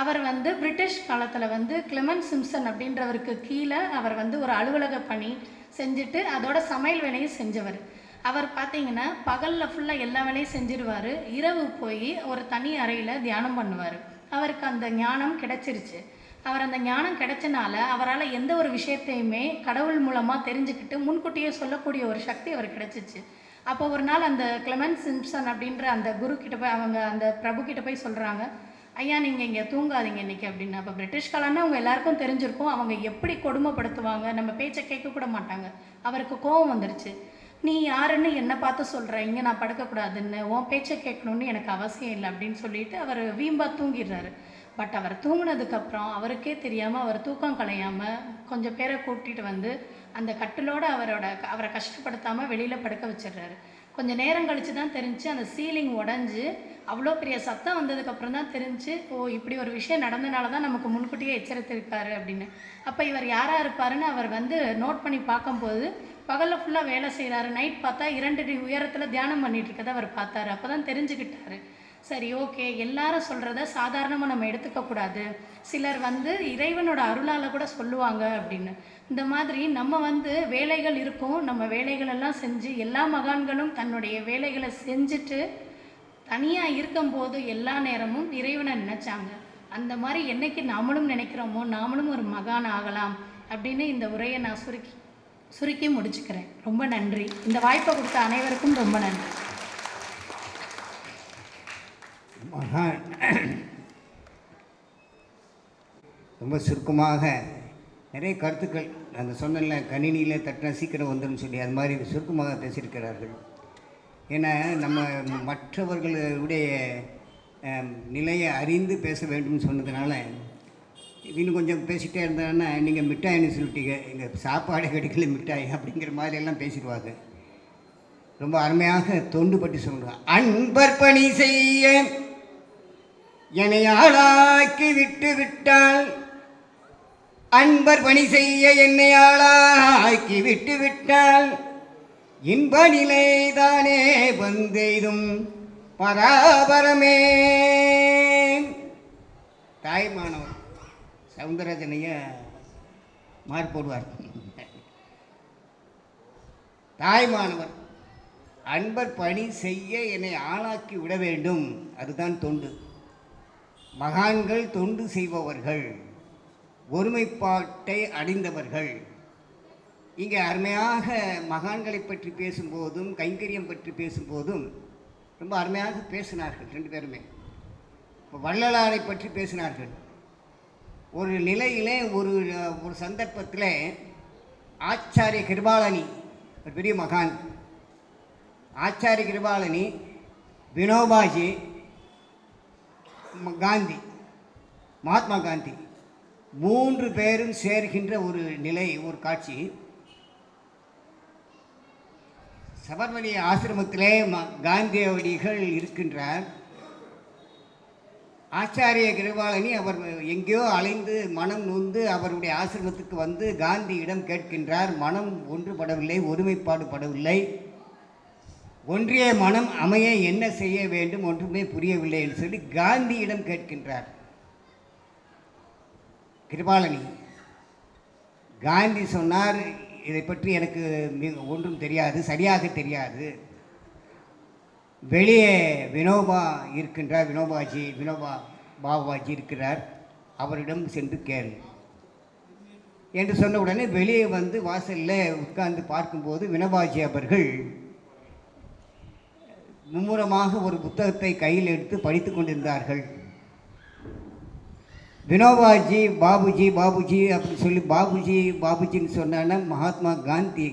அவர் வந்து பிரிட்டிஷ் காலத்தில் வந்து கிளெமென்ட் சிம்ப்சன் அப்படின்றவருக்கு கீழே அவர் வந்து ஒரு அலுவலக பணி செஞ்சுட்டு அதோட சமையல் வேலையும் செஞ்சவர். அவர் பார்த்தீங்கன்னா பகலில் ஃபுல்லாக எல்லா வேலையும் செஞ்சிருவார். இரவு போய் ஒரு தனி அறையில் தியானம் பண்ணுவார். அவருக்கு அந்த ஞானம் கிடைச்சிருச்சு. அவர் அந்த ஞானம் கிடைச்சனால அவரால் எந்த ஒரு விஷயத்தையுமே கடவுள் மூலமாக தெரிஞ்சுக்கிட்டு முன்கூட்டியே சொல்லக்கூடிய ஒரு சக்தி அவர் கிடைச்சிச்சு. அப்போ ஒரு நாள் அந்த கிளெமென்ட் சிம்ப்சன் அப்படின்ற அந்த குரு கிட்ட போய், அவங்க அந்த பிரபு கிட்ட போய் சொல்கிறாங்க, ஐயா நீங்கள் இங்கே தூங்காதீங்க இன்றைக்கி அப்படின்னு. அப்போ பிரிட்டிஷ் காலம்னா அவங்க எல்லாருக்கும் தெரிஞ்சிருக்கும், அவங்க எப்படி கொடுமைப்படுத்துவாங்க, நம்ம பேச்சை கேட்கக்கூட மாட்டாங்க. அவருக்கு கோபம் வந்துருச்சு. நீ யாருன்னு என்னை பார்த்து சொல்கிற, இங்கே நான் படுக்கக்கூடாதுன்னு, உன் பேச்சை கேட்கணுன்னு எனக்கு அவசியம் இல்லை அப்படின்னு சொல்லிட்டு அவர் வீம்பா தூங்கிடுறாரு. பட் அவர் தூங்கினதுக்கப்புறம் அவருக்கே தெரியாமல் அவர் தூக்கம் கலையாமல் கொஞ்சம் பேரை கூட்டிகிட்டு வந்து அந்த கட்டிலோடு அவரை கஷ்டப்படுத்தாமல் வெளியில் படுக்க வச்சிடுறாரு. கொஞ்சம் நேரம் கழித்து தான் தெரிஞ்சு அந்த சீலிங் உடஞ்சி அவ்வளோ பெரிய சத்தம் வந்ததுக்கப்புறம் தான் தெரிஞ்சு, ஓ இப்படி ஒரு விஷயம் நடந்தனால தான் நமக்கு முன்கூட்டியே எச்சரித்திருக்காரு அப்படின்னு. அப்போ இவர் யாராக இருப்பாருன்னு அவர் வந்து நோட் பண்ணி பார்க்கும்போது, பகலில் ஃபுல்லாக வேலை செய்கிறாரு, நைட் பார்த்தா 2 அடி உயரத்தில் தியானம் பண்ணிகிட்டு இருக்கதை அவர் பார்த்தாரு. அப்போ தான் தெரிஞ்சுக்கிட்டாரு, சரி ஓகே எல்லாரும் சொல்கிறத சாதாரணமாக நம்ம எடுத்துக்கக்கூடாது, சிலர் வந்து இறைவனோட அருளால் கூட சொல்லுவாங்க அப்படின்னு. இந்த மாதிரி நம்ம வந்து வேலைகள் இருக்கும், நம்ம வேலைகளெல்லாம் செஞ்சு, எல்லா மகான்களும் தன்னுடைய வேலைகளை செஞ்சுட்டு தனியாக இருக்கும்போது எல்லா நேரமும் இறைவனை நினச்சாங்க. அந்த மாதிரி என்னைக்கு நாமளும் நினைக்கிறோமோ நாமளும் ஒரு மகான் ஆகலாம் அப்படின்னு இந்த உரையை நான் சுருக்கி முடிச்சுக்கிறேன். ரொம்ப நன்றி. இந்த வாய்ப்பை கொடுத்த அனைவருக்கும் ரொம்ப நன்றி. மகான் ரொம்ப சுருக்கமாக நிறைய கருத்துக்கள் அந்த சொன்னல கணினியில் தட்டின சீக்கிரம் வந்துடும் சொல்லி அது மாதிரி சுருக்கமாக பேசியிருக்கிறார்கள். ஏன்னா நம்ம மற்றவர்களுடைய நிலையை அறிந்து பேச வேண்டும்னு சொன்னதுனால இன்னும் கொஞ்சம் பேசிகிட்டே இருந்தாங்கன்னா, நீங்கள் மிட்டாயின்னு சொல்லிட்டீங்க, எங்கள் சாப்பாடு கிடைக்கல மிட்டாய் அப்படிங்கிற மாதிரியெல்லாம் பேசிடுவாங்க. ரொம்ப அருமையாக தொண்டு பற்றி சொல்கிறான். அன்பர் பணி செய்ய என்னை ஆளாக்கி விட்டு விட்டால், அன்பர் பணி செய்ய என்னை ஆளாக்கி விட்டு விட்டால், இன்ப நிலைதானே வந்தெய்தும் பராபரமே. தாய்மானவர் சவுந்தரராஜனைய மாறி போடுவார். தாய்மானவர் அன்பர் பணி செய்ய என்னை ஆளாக்கி விட வேண்டும். அதுதான் தொண்டு. மகான்கள் தொண்டு செய்பவர்கள், ஒருமைப்பாட்டை அடைந்தவர்கள். இங்கே அருமையாக மகான்களை பற்றி பேசும்போதும் கைங்கரியம் பற்றி பேசும்போதும் ரொம்ப அருமையாக பேசினார்கள் ரெண்டு பேருமே. இப்போ வள்ளலாரை பற்றி பேசினார்கள். ஒரு நிலையிலே ஒரு சந்தர்ப்பத்தில் ஆச்சாரிய கிருபாலனி, ஒரு பெரிய மகான், ஆச்சாரிய கிருபாலனி, வினோபாஜி, காந்தி, மகாத்மா காந்தி 3 பேரும் சேர்கின்ற ஒரு நிலை, ஒரு காட்சி. சபர்மதி ஆசிரமத்திலே காந்தியடிகள் இருக்கின்றார். ஆச்சாரிய கிருபாலனி அவர் எங்கேயோ அலைந்து மனம் நொந்து அவருடைய ஆசிரமத்துக்கு வந்து காந்தியிடம் கேட்கின்றார். மனம் ஒன்றுபடவில்லை, ஒருமைப்பாடு படவில்லை, ஒன்றிய மனம் அமைய என்ன செய்ய வேண்டும் ஒன்றுமே புரியவில்லை என்று சொல்லி காந்தியிடம் கேட்கின்றார் கிருபாலனி. காந்தி சொன்னார், இதை பற்றி எனக்கு ஒன்றும் தெரியாது, சரியாக தெரியாது. வெளியே வினோபா இருக்கின்றார், வினோபா பாபாஜி இருக்கிறார், அவரிடம் சென்று கேள் என்று சொன்ன உடனே வெளியே வந்து வாசலில் உட்கார்ந்து பார்க்கும்போது வினோபாஜி அவர்கள் மும்முரமாக ஒரு புத்தகத்தை கையில் எடுத்து படித்து கொண்டிருந்தார்கள். வினோபாஜி பாபுஜி பாபுஜி அப்படி சொல்லி பாபுஜின்னு சொன்னான்னா மகாத்மா காந்தி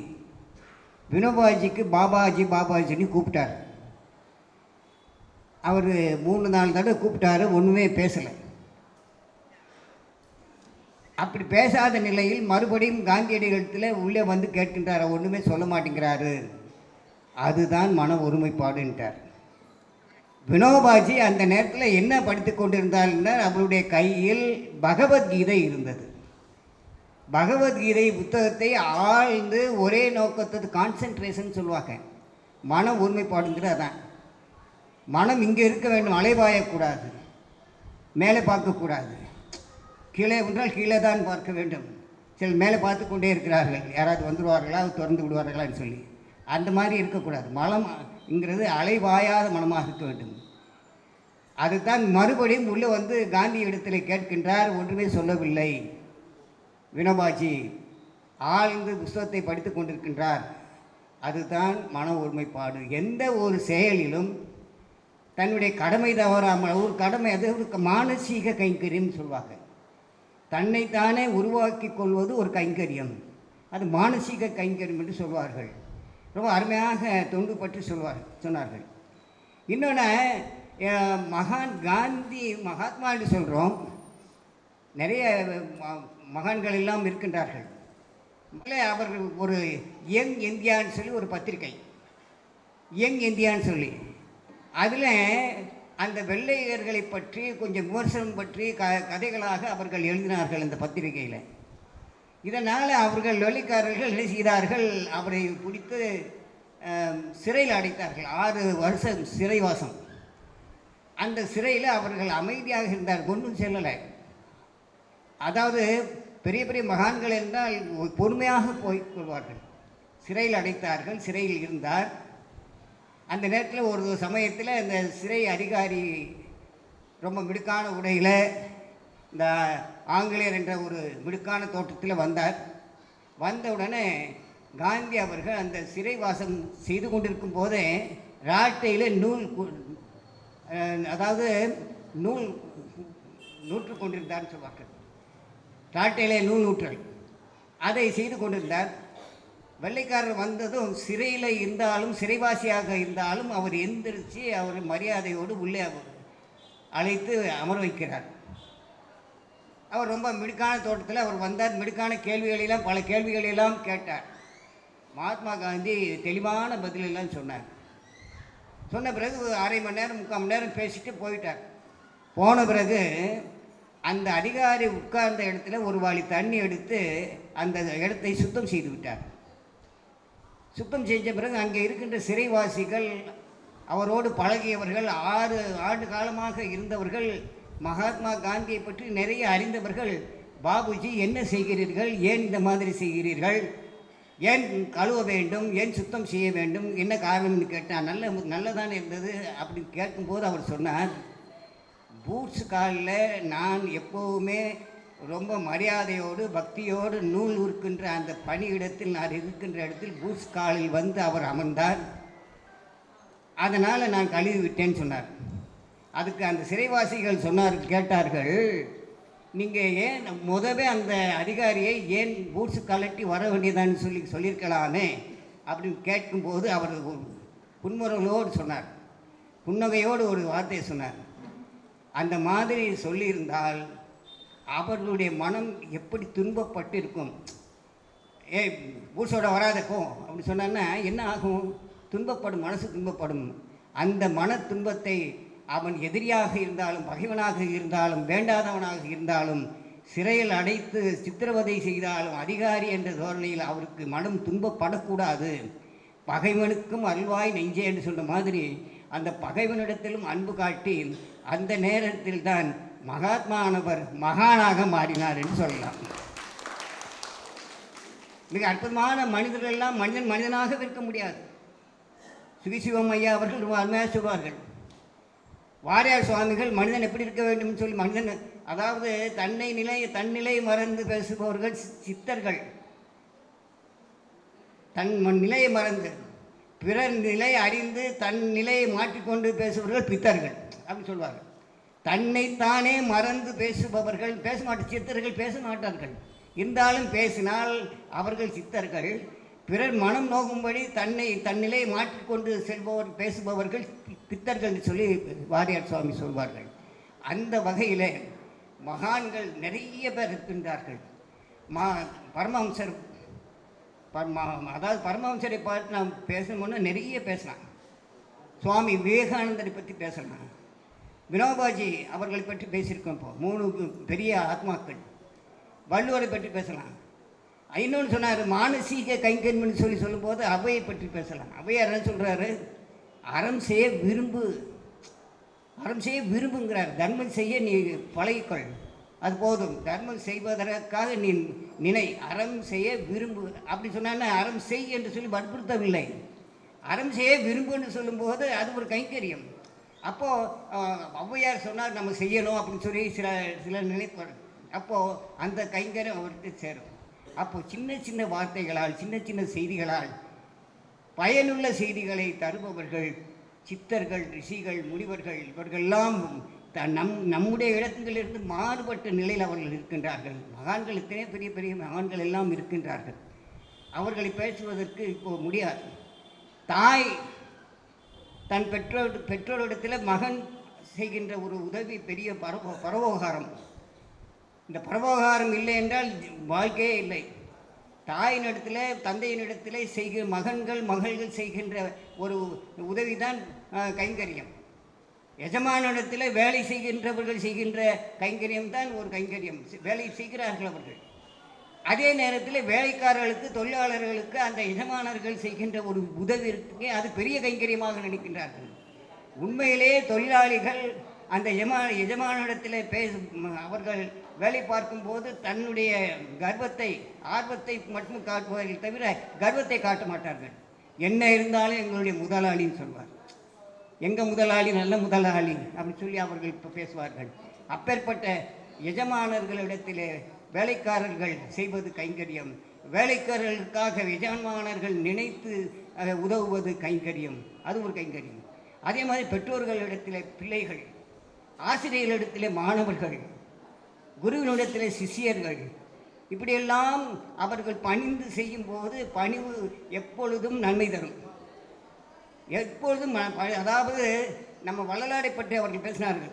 வினோபாஜிக்கு பாபாஜின்னு கூப்பிட்டார். அவர் 3-4 தடவை கூப்பிட்டாரு, ஒன்றுமே பேசலை. அப்படி பேசாத நிலையில் மறுபடியும் காந்தியடிகளத்தில் உள்ளே வந்து கேட்கின்றார், ஒன்றுமே சொல்ல மாட்டேங்கிறாரு. அதுதான் மன ஒருமைப்பாடுன்ட்டார். வினோபாஜி அந்த நேரத்தில் என்ன படித்து கொண்டிருந்தார்னா அவருடைய கையில் பகவத்கீதை இருந்தது. பகவத்கீதை புத்தகத்தை ஆழ்ந்து ஒரே நோக்கத்தது கான்சென்ட்ரேஷன் சொல்லுவாங்க. மன ஒருமைப்பாடுங்கிறது அதான். மனம் இங்கே இருக்க வேண்டும், அலைபாயக்கூடாது, மேலே பார்க்கக்கூடாது. கீழே என்றால் கீழே தான் பார்க்க வேண்டும். சில மேலே பார்த்து கொண்டே இருக்கிறார்கள், யாராவது வந்துடுவார்களா திறந்து விடுவார்களான்னு சொல்லி. அந்த மாதிரி இருக்கக்கூடாது. மனம்ங்கிறது அலைவாயாத மனமாக இருக்க வேண்டும். அதுதான் மறுபடியும் உள்ளே வந்து காந்தி இடத்தில் கேட்கின்றார், ஒன்றுமே சொல்லவில்லை. வினோபாஜி ஆழ்ந்து புஸ்தகத்தை படித்து கொண்டிருக்கின்றார். அதுதான் மன ஒருமைப்பாடு. எந்த ஒரு செயலிலும் தன்னுடைய கடமை தவறாமல், ஒரு கடமை அது ஒரு மானசீக கைங்கரியம் சொல்வாங்க. தன்னைத்தானே உருவாக்கி கொள்வது ஒரு கைங்கரியம், அது மானசீக கைங்கரியம் என்று சொல்வார்கள். ரொம்ப அருமையாக தொண்டு பற்றி சொன்னார்கள். இன்னொன்று, மகான் காந்தி மகாத்மா என்று சொல்கிறோம், நிறைய மகான்கள் எல்லாம் இருக்கின்றார்கள். அவர்கள் ஒரு யங் இந்தியான்னு சொல்லி ஒரு பத்திரிகை, யங் இந்தியான்னு சொல்லி, அதில் அந்த வெள்ளையர்களை பற்றி கொஞ்சம் விமர்சனம் பற்றி கதைகளாக அவர்கள் எழுதினார்கள் அந்த பத்திரிகையில். இதனால் அவர்கள் வெள்ளைக்காரர்கள் என்ன செய்தார்கள், அவரை பிடித்து சிறையில் அடைத்தார்கள். 6 வருஷம் சிறைவாசம். அந்த சிறையில் அவர்கள் அமைதியாக இருந்தார், ஒன்றும் செல்லலை. அதாவது பெரிய பெரிய மகான்கள் என்றால் பொறுமையாக போய்கொள்வார்கள். சிறையில் அடைத்தார்கள், சிறையில் இருந்தார். அந்த நேரத்தில் ஒரு சமயத்தில் இந்த சிறை அதிகாரி ரொம்ப மிடுக்கான உடையில், இந்த ஆங்கிலேயர் என்ற ஒரு மிடுக்கான தோற்றத்தில் வந்தார். வந்தவுடனே காந்தி அவர்கள் அந்த சிறைவாசம் செய்து கொண்டிருக்கும் போதே ராட்டையில் நூல் நூற்று கொண்டிருந்தார்னு சொல்வார்கள். ராட்டையிலே நூல் நூற்றல் அதை செய்து கொண்டிருந்தார். வெள்ளைக்காரர் வந்ததும் சிறையில் இருந்தாலும் சிறைவாசியாக இருந்தாலும் அவர் எந்திரிச்சு அவர் மரியாதையோடு உள்ளே அழைத்து அமர வைக்கிறார். அவர் ரொம்ப மிடுக்கான தோட்டத்தில் அவர் வந்தார். மிடுக்கான கேள்விகளெல்லாம் பல கேள்விகளெல்லாம் கேட்டார். மகாத்மா காந்தி தெளிவான பதிலெல்லாம் சொன்னார். சொன்ன பிறகு 1/2 மணி நேரம் 3/4 மணி நேரம் பேசிட்டு போயிட்டார். போன பிறகு அந்த அதிகாரி உட்கார்ந்த இடத்துல ஒரு வாளி தண்ணி எடுத்து அந்த இடத்தை சுத்தம் செய்து விட்டார். சுத்தம் செஞ்ச பிறகு அங்கே இருக்கின்ற சிறைவாசிகள், அவரோடு பழகியவர்கள், 6 ஆண்டு காலமாக இருந்தவர்கள், மகாத்மா காந்தியை பற்றி நிறைய அறிந்தவர்கள், பாபுஜி என்ன செய்கிறீர்கள், ஏன் இந்த மாதிரி செய்கிறீர்கள், ஏன் கழுவ வேண்டும், ஏன் சுத்தம் செய்ய வேண்டும், என்ன காரணம்னு கேட்டால் நல்லதானே இருந்தது அப்படின்னு கேட்கும்போது அவர் சொன்னார், பூட்ஸ் காலில் நான் எப்போவுமே ரொம்ப மரியாதையோடு பக்தியோடு நூல் உருக்கின்ற அந்த பணியிடத்தில் நான் இருக்கின்ற இடத்தில் பூட்ஸ் காலில் வந்து அவர் அமர்ந்தார், அதனால் நான் கழுவி விட்டேன்னு சொன்னார். அதுக்கு அந்த சிறைவாசிகள் கேட்டார்கள், நீங்கள் ஏன் முதவே அந்த அதிகாரியை ஏன் பூட்ஸு கலட்டி வர வேண்டியதான்னு சொல்லியிருக்கலாமே அப்படின்னு கேட்கும்போது அவர் புன்முறலோடு சொன்னார், புன்னகையோடு ஒரு வார்த்தையை சொன்னார். அந்த மாதிரி சொல்லியிருந்தால் அவர்களுடைய மனம் எப்படி துன்பப்பட்டு இருக்கும். பூட்ஸோட வராதக்கும் அப்படி சொன்னான்னா என்ன ஆகும்? துன்பப்படும், மனசு துன்பப்படும். அந்த மன துன்பத்தை அவன் எதிரியாக இருந்தாலும் பகைவனாக இருந்தாலும் வேண்டாதவனாக இருந்தாலும் சிறையில் அடைத்து சித்திரவதை செய்தாலும் அதிகாரி என்ற தோரணையில் அவருக்கு மனம் துன்பப்படக்கூடாது. பகைவனுக்கும் அல்வாய் நெஞ்சே என்று சொன்ன மாதிரி அந்த பகைவனிடத்திலும் அன்பு காட்டி அந்த நேரத்தில் தான் மகாத்மானவர் மகானாக மாறினார் என்று சொல்லலாம். மிக அற்புதமான மனிதர்கள் எல்லாம் மனிதனாக இருக்க முடியாது. சுகிசிவம் ஐயா அவர்கள் ரொம்ப அருமையாக சொல்வார்கள். வாரியார் சுவாமிகள் மனிதன் எப்படி இருக்க வேண்டும் சொல்லி, மனிதன் அதாவது தன்னிலை மறந்து பேசுபவர்கள் சித்தர்கள், தன் நிலையை மறந்து பிறர் நிலை அறிந்து தன் நிலையை மாற்றிக்கொண்டு பேசுபவர்கள் பித்தர்கள் அப்படின்னு சொல்வார்கள். தன்னைத்தானே மறந்து பேசுபவர்கள் சித்தர்கள் பேச மாட்டார்கள். இருந்தாலும் பேசினால் அவர்கள் சித்தர்கள். பிறர் மனம் நோகும்படி தன்னிலையை மாற்றிக்கொண்டு பேசுபவர்கள் பித்தர்கள் சொல்லி வாரியார் சுவாமி சொல்வார்கள். அந்த வகையில் மகான்கள் நிறைய பேர் இருக்கின்றார்கள். பரமஹம்சர் அதாவது பரமஹம்சரை பார்த்து நாம் பேசணும்னா நிறைய பேசலாம். சுவாமி விவேகானந்தரை பற்றி பேசலாம், வினோபாஜி அவர்களை பற்றி பேசியிருக்கோம். இப்போ 3 பெரிய ஆத்மாக்கள். வள்ளுவரை பற்றி பேசலாம். இன்னொன்று சொன்னார், மானசீக கைங்கன்மன்னு சொல்லும்போது அவையை பற்றி பேசலாம். அவையார் என்ன சொல்கிறாரு? அறம் செய்ய விரும்புங்கிறார். தர்மம் செய்ய நீ பழகிக்கொள், அது போதும். தர்மம் செய்வதற்காக நீ நினை, அறம் செய்ய விரும்பு அப்படி சொன்னா அறம் செய் என்று சொல்லி வற்புறுத்தவில்லை. அறம் செய்ய விரும்பு என்று சொல்லும்போது அது ஒரு கைங்கரியம். அப்போது ஔவையார் சொன்னால் நம்ம செய்யணும் அப்படின்னு சொல்லி சில நினைப்பார். அப்போது அந்த கைங்கரியம் அவருக்கு சேரும். அப்போது சின்ன வார்த்தைகளால் சின்ன செய்திகளால் பயனுள்ள செய்திகளை தருபவர்கள் சித்தர்கள், ரிஷிகள், முனிவர்கள் இவர்களெல்லாம் நம்முடைய இடத்திலிருந்து மாறுபட்ட நிலையில் அவர்கள் இருக்கின்றார்கள். மகான்கள் இத்தனை பெரிய மகான்கள் எல்லாம் இருக்கின்றார்கள். அவர்களை பேசுவதற்கு இப்போது முடியாது. தாய் தன் பெற்றோரிடத்தில் மகன் செய்கின்ற ஒரு உதவி பெரிய பரோபகாரம். இந்த பரோபகாரம் இல்லை என்றால் வாழ்க்கையே இல்லை. தாயினிடத்தில் தந்தையினிடத்தில் செய்கிற மகள்கள் செய்கின்ற ஒரு உதவி தான் கைங்கரியம். எஜமானிடத்தில் வேலை செய்கின்றவர்கள் செய்கின்ற கைங்கரியம் தான் ஒரு கைங்கரியம். வேலை செய்கிறார்கள் அவர்கள். அதே நேரத்தில் வேலைக்காரர்களுக்கு, தொழிலாளர்களுக்கு அந்த எஜமானர்கள் செய்கின்ற ஒரு உதவி இருக்கு, அது பெரிய கைங்கரியமாக நினைக்கின்றார்கள். உண்மையிலே தொழிலாளிகள் அந்த எஜமானிடத்தில் அவர்கள் வேலை பார்க்கும்போது தன்னுடைய ஆர்வத்தை மட்டும் காட்டுவார்கள் தவிர கர்வத்தை காட்ட மாட்டார்கள். என்ன இருந்தாலும் எங்களுடைய முதலாளின்னு சொல்வார். எங்கள் முதலாளி நல்ல முதலாளி அப்படின்னு சொல்லி அவர்கள் இப்போ பேசுவார்கள். அப்பேற்பட்ட எஜமானர்களிடத்தில் வேலைக்காரர்கள் செய்வது கைங்கரியம். வேலைக்காரர்களுக்காக எஜமானர்கள் நினைத்து உதவுவது கைங்கரியம், அது ஒரு கைங்கரியம். அதே மாதிரி பெற்றோர்களிடத்தில் பிள்ளைகள், ஆசிரியர்களிடத்தில் மாணவர்கள், குருவினிடத்தில் சிஷியர்கள், இப்படியெல்லாம் அவர்கள் பணிந்து செய்யும்போது பணிவு எப்பொழுதும் நன்மை தரும். எப்பொழுதும் அதாவது நம்ம வள்ளலாரை பற்றி அவர்கள் பேசினார்கள்.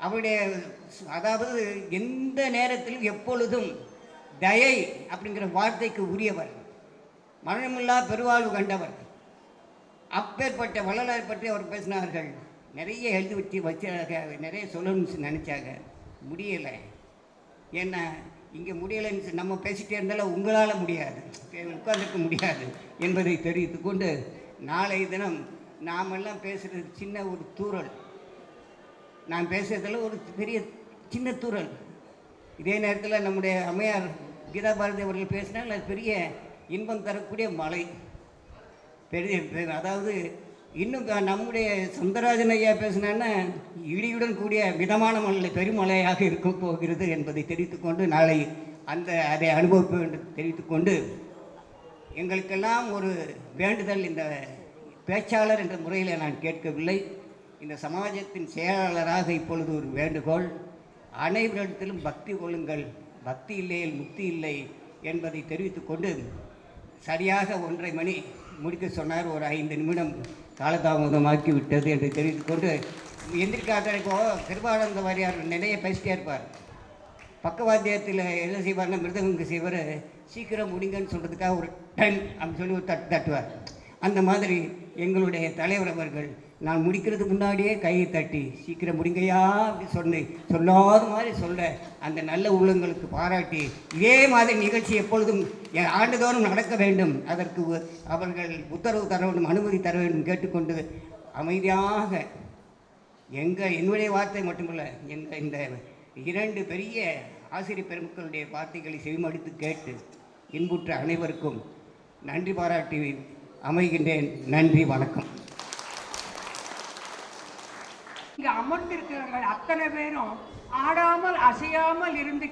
அவருடைய அதாவது எந்த நேரத்திலும் எப்பொழுதும் தயை அப்படிங்கிற வார்த்தைக்கு உரியவர், மரணமில்லா பெருவாழ்வு கண்டவர். அப்பேற்பட்ட வள்ளலாரை பற்றி அவர் பேசினார்கள். நிறைய எழுதி வச்சாங்க, நிறைய சொல்லணும்னு நினச்சாங்க, முடியலை. ஏன்னா இங்கே முடியலைன்னு நம்ம பேசிகிட்டே இருந்தாலும் உங்களால் முடியாது, உட்கார்ந்துக்க முடியாது என்பதை தெரிவித்து கொண்டு நாளைய தினம் நாமெல்லாம் பேசுகிறது சின்ன ஒரு தூறல். நான் பேசுகிறதில் ஒரு பெரிய சின்ன தூறல். இதே நேரத்தில் நம்முடைய அம்மையார் கீதா பாரதி அவர்கள் பேசினால் அது பெரிய இன்பம் தரக்கூடிய மலை பெரிய அதாவது இன்னும் நம்முடைய சுந்தரராஜன் ஐயா பேசினான்னா இடியுடன் கூடிய மிதமான மலை பெருமலையாக இருக்க போகிறது என்பதை தெரிவித்துக்கொண்டு நாளை அதை அனுபவிப்போம் என்று தெரிவித்துக்கொண்டு எங்களுக்கெல்லாம் ஒரு வேண்டுதல், இந்த பேச்சாளர் என்ற முறையில் நான் கேட்கவில்லை, இந்த சமாஜத்தின் செயலாளராக இப்பொழுது ஒரு வேண்டுகோள், அனைவரிடத்திலும் பக்தி கொள்ளுங்கள், பக்தி இல்லையில் முக்தி இல்லை என்பதை தெரிவித்துக்கொண்டு சரியாக 1:30 மணி முடிக்க சொன்னார். ஒரு 5 நிமிடம் காலதாமதமாக்கி விட்டது என்று தெரிவித்துக்கொண்டு எந்திரிக்காத கிருபானந்த வாரியார் நிறைய பேசிட்டே இருப்பார். பக்கவாத்தியத்தில் என்ன செய்வார்னா மிருதங்க செய்வார், சீக்கிரம் முடிங்கன்னு சொல்கிறதுக்காக ஒரு 10 அப்படி சொல்லி ஒரு தட்டுவார். அந்த மாதிரி எங்களுடைய தலைவர் அவர்கள் நான் முடிக்கிறதுக்கு முன்னாடியே கையை தட்டி சீக்கிரம் முடிங்கையா அப்படி சொல்லாத மாதிரி சொல்ல அந்த நல்ல உள்ளங்களுக்கு பாராட்டி இதே மாதிரி நிகழ்ச்சி எப்பொழுதும் ஆண்டுதோறும் நடக்க வேண்டும், அதற்கு அவர்கள் உத்தரவு தர வேண்டும், அனுமதி தர வேண்டும் கேட்டுக்கொண்டு அமைதியாக என்னுடைய வார்த்தை மட்டுமல்ல, இந்த 2 பெரிய ஆசிரியர் பெருமக்களுடைய வார்த்தைகளை செவிமடுத்து கேட்டு இன்புற்ற அனைவருக்கும் நன்றி பாராட்டி அமைகின்றேன். நன்றி, வணக்கம். இங்கே அமர்ந்திருக்கிறவர்கள் அத்தனை பேரும் ஆடாமல் அசையாமல் இருந்து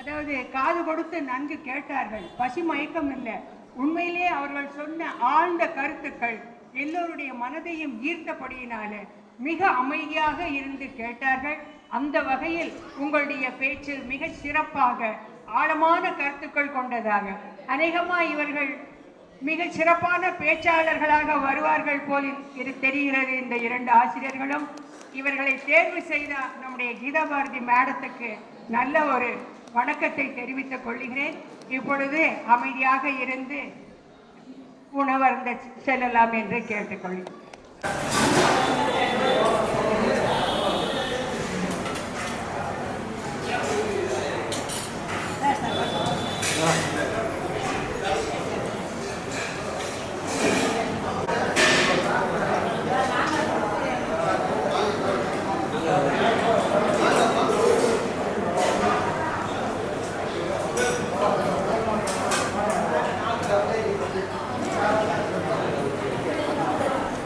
அதாவது காது கொடுத்து நன்கு கேட்டார்கள். பசி மயக்கம் இல்லை, உண்மையிலே அவர்கள் சொன்ன ஆழ்ந்த கருத்துக்கள் எல்லோருடைய மனதையும் ஈர்த்தபடியினால மிக அமைதியாக இருந்து கேட்டார்கள். அந்த வகையில் உங்களுடைய பேச்சு மிக சிறப்பாக ஆழமான கருத்துக்கள் கொண்டதாக, அநேகமாக இவர்கள் மிக சிறப்பான பேச்சாளர்களாக வருவார்கள் போல் தெரிகிறது. இந்த 2 ஆசிரியர்களும் இவர்களை தேர்வு செய்த நம்முடைய கீதாபாரதி மேடத்துக்கு நல்ல ஒரு வணக்கத்தை தெரிவித்துக் கொள்கிறேன். இப்பொழுது அமைதியாக இருந்து உணவருந்த செல்லலாம் என்று கேட்டுக்கொள்கிறேன்.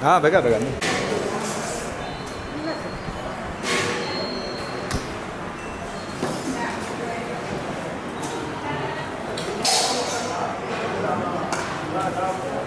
हाँ बेगा बेगा Thank you.